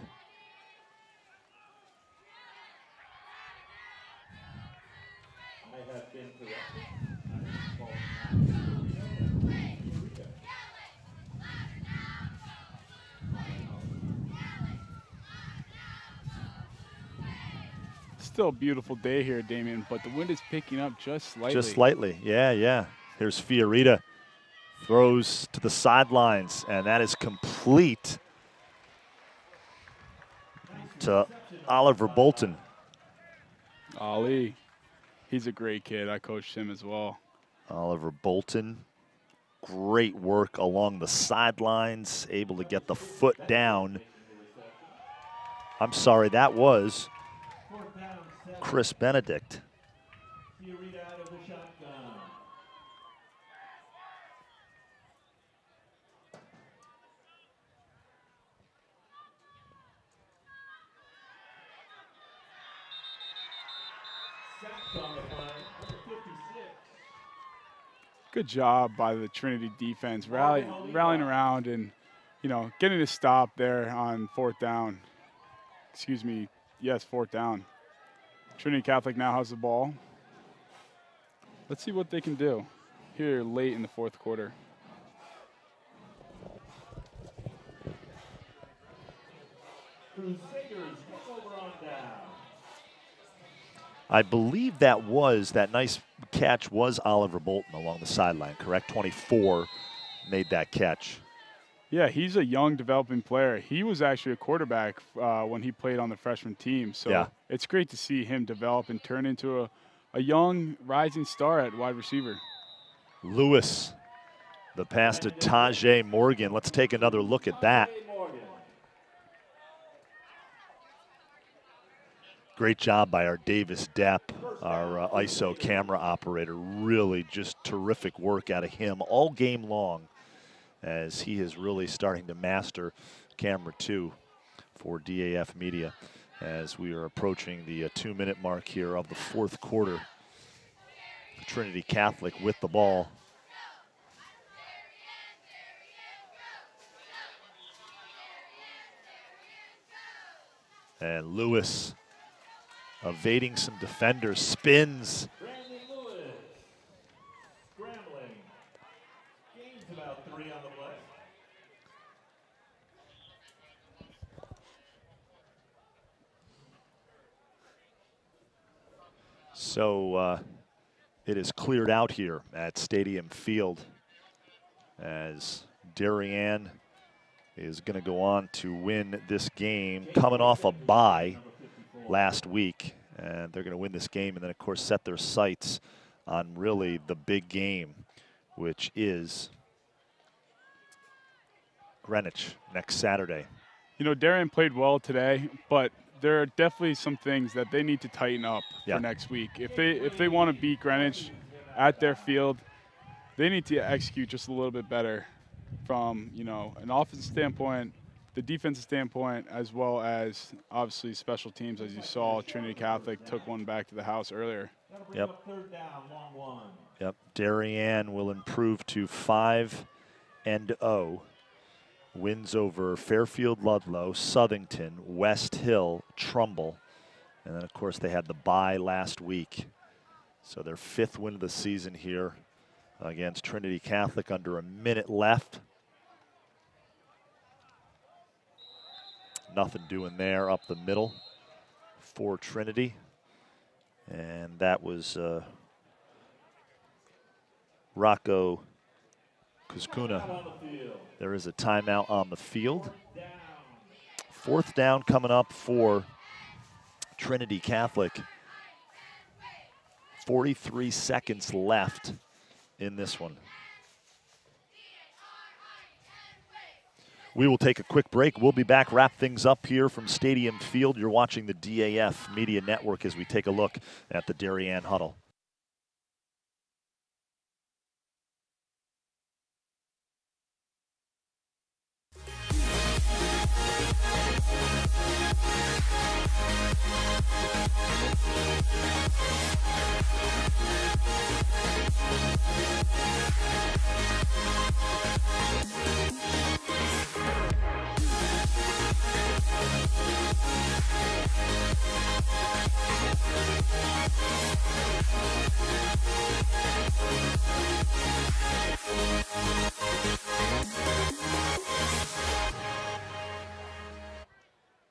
Still a beautiful day here, Damien, but the wind is picking up just slightly. Just slightly, yeah. Here's Fiorita. Throws to the sidelines, and that is complete to Oliver Bolton. Ollie, he's a great kid. I coached him as well. Oliver Bolton, great work along the sidelines, able to get the foot down. I'm sorry, that was Chris Benedict. Good job by the Trinity defense, rallying around and, you know, getting a stop there on 4th down. Excuse me, yes, 4th down. Trinity Catholic now has the ball. Let's see what they can do here late in the 4th quarter. I believe that nice catch was Oliver Bolton along the sideline, correct? 24 made that catch. Yeah, he's a young developing player. He was actually a quarterback when he played on the freshman team. So yeah, it's great to see him develop and turn into a young rising star at wide receiver. Lewis, the pass to Tajay Morgan. Let's take another look at that. Great job by our Davis Depp, our ISO camera operator. Really just terrific work out of him all game long, as he is really starting to master camera 2 for DAF Media as we are approaching the 2-minute mark here of the 4th quarter. Trinity Catholic with the ball. And Lewis, evading some defenders, spins. So it is cleared out here at Stadium Field as Darien is going to go on to win this game, coming off a bye last week. And they're going to win this game and then, of course, set their sights on really the big game, which is Greenwich next Saturday. You know, Darien played well today, but there are definitely some things that they need to tighten up for next week. If they want to beat Greenwich at their field, they need to execute just a little bit better from, you know, an offensive standpoint, the defensive standpoint, as well as obviously special teams. As you saw, Trinity Catholic took one back to the house earlier. Yep. Darien will improve to 5-0. Wins over Fairfield Ludlow, Southington, West Hill, Trumbull. And then, of course, they had the bye last week. So their 5th win of the season here against Trinity Catholic under a minute left. Nothing doing there up the middle for Trinity. And that was Rocco Kuzkuna. There is a timeout on the field. 4th down coming up for Trinity Catholic. 43 seconds left in this one. We will take a quick break. We'll be back, wrap things up here from Stadium Field. You're watching the DAF Media Network as we take a look at the Darien huddle.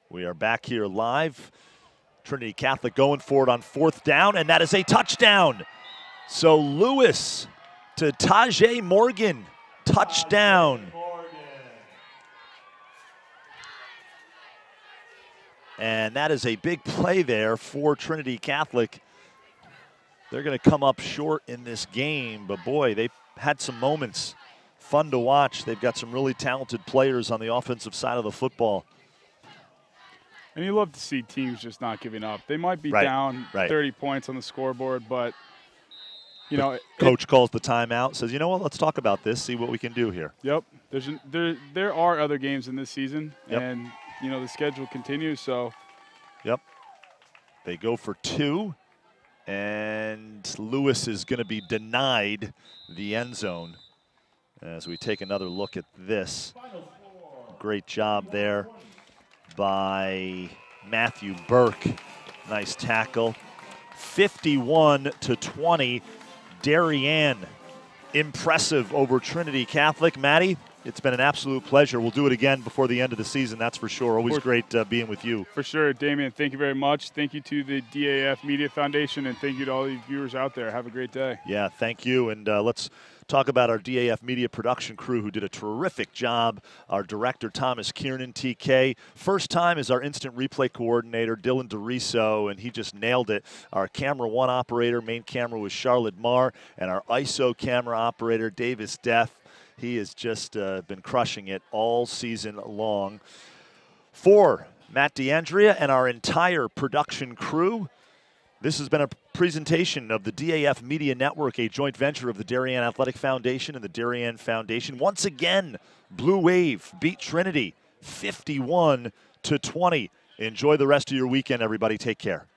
We are back here live. Trinity Catholic going for it on 4th down, and that is a touchdown. So Lewis to Tajay Morgan, touchdown. And that is a big play there for Trinity Catholic. They're going to come up short in this game, but boy, they had some moments. Fun to watch. They've got some really talented players on the offensive side of the football. And you love to see teams just not giving up. They might be down 30 points on the scoreboard, but, you know. Coach calls the timeout, says, you know what, let's talk about this, see what we can do here. Yep. There are other games in this season, and, you know, the schedule continues, so. Yep. They go for 2, and Lewis is going to be denied the end zone. As we take another look at this. Great job there by Matthew Burke. Nice tackle. 51-20. Darien impressive over Trinity Catholic. Maddie, it's been an absolute pleasure. We'll do it again before the end of the season, that's for sure. Always great being with you. For sure, Damian, thank you very much. Thank you to the DAF Media Foundation, and thank you to all the viewers out there. Have a great day. Yeah, thank you. And let's talk about our DAF Media production crew who did a terrific job. Our director, Thomas Kiernan, TK. First time as our instant replay coordinator, Dylan DeRiso, and he just nailed it. Our camera 1 operator, main camera was Charlotte Marr, and our ISO camera operator, Davis Deff. He has just been crushing it all season long. For Matt DeAndrea and our entire production crew, this has been a presentation of the DAF Media Network, a joint venture of the Darien Athletic Foundation and the Darien Foundation. Once again, Blue Wave beat Trinity 51-20. Enjoy the rest of your weekend, everybody. Take care.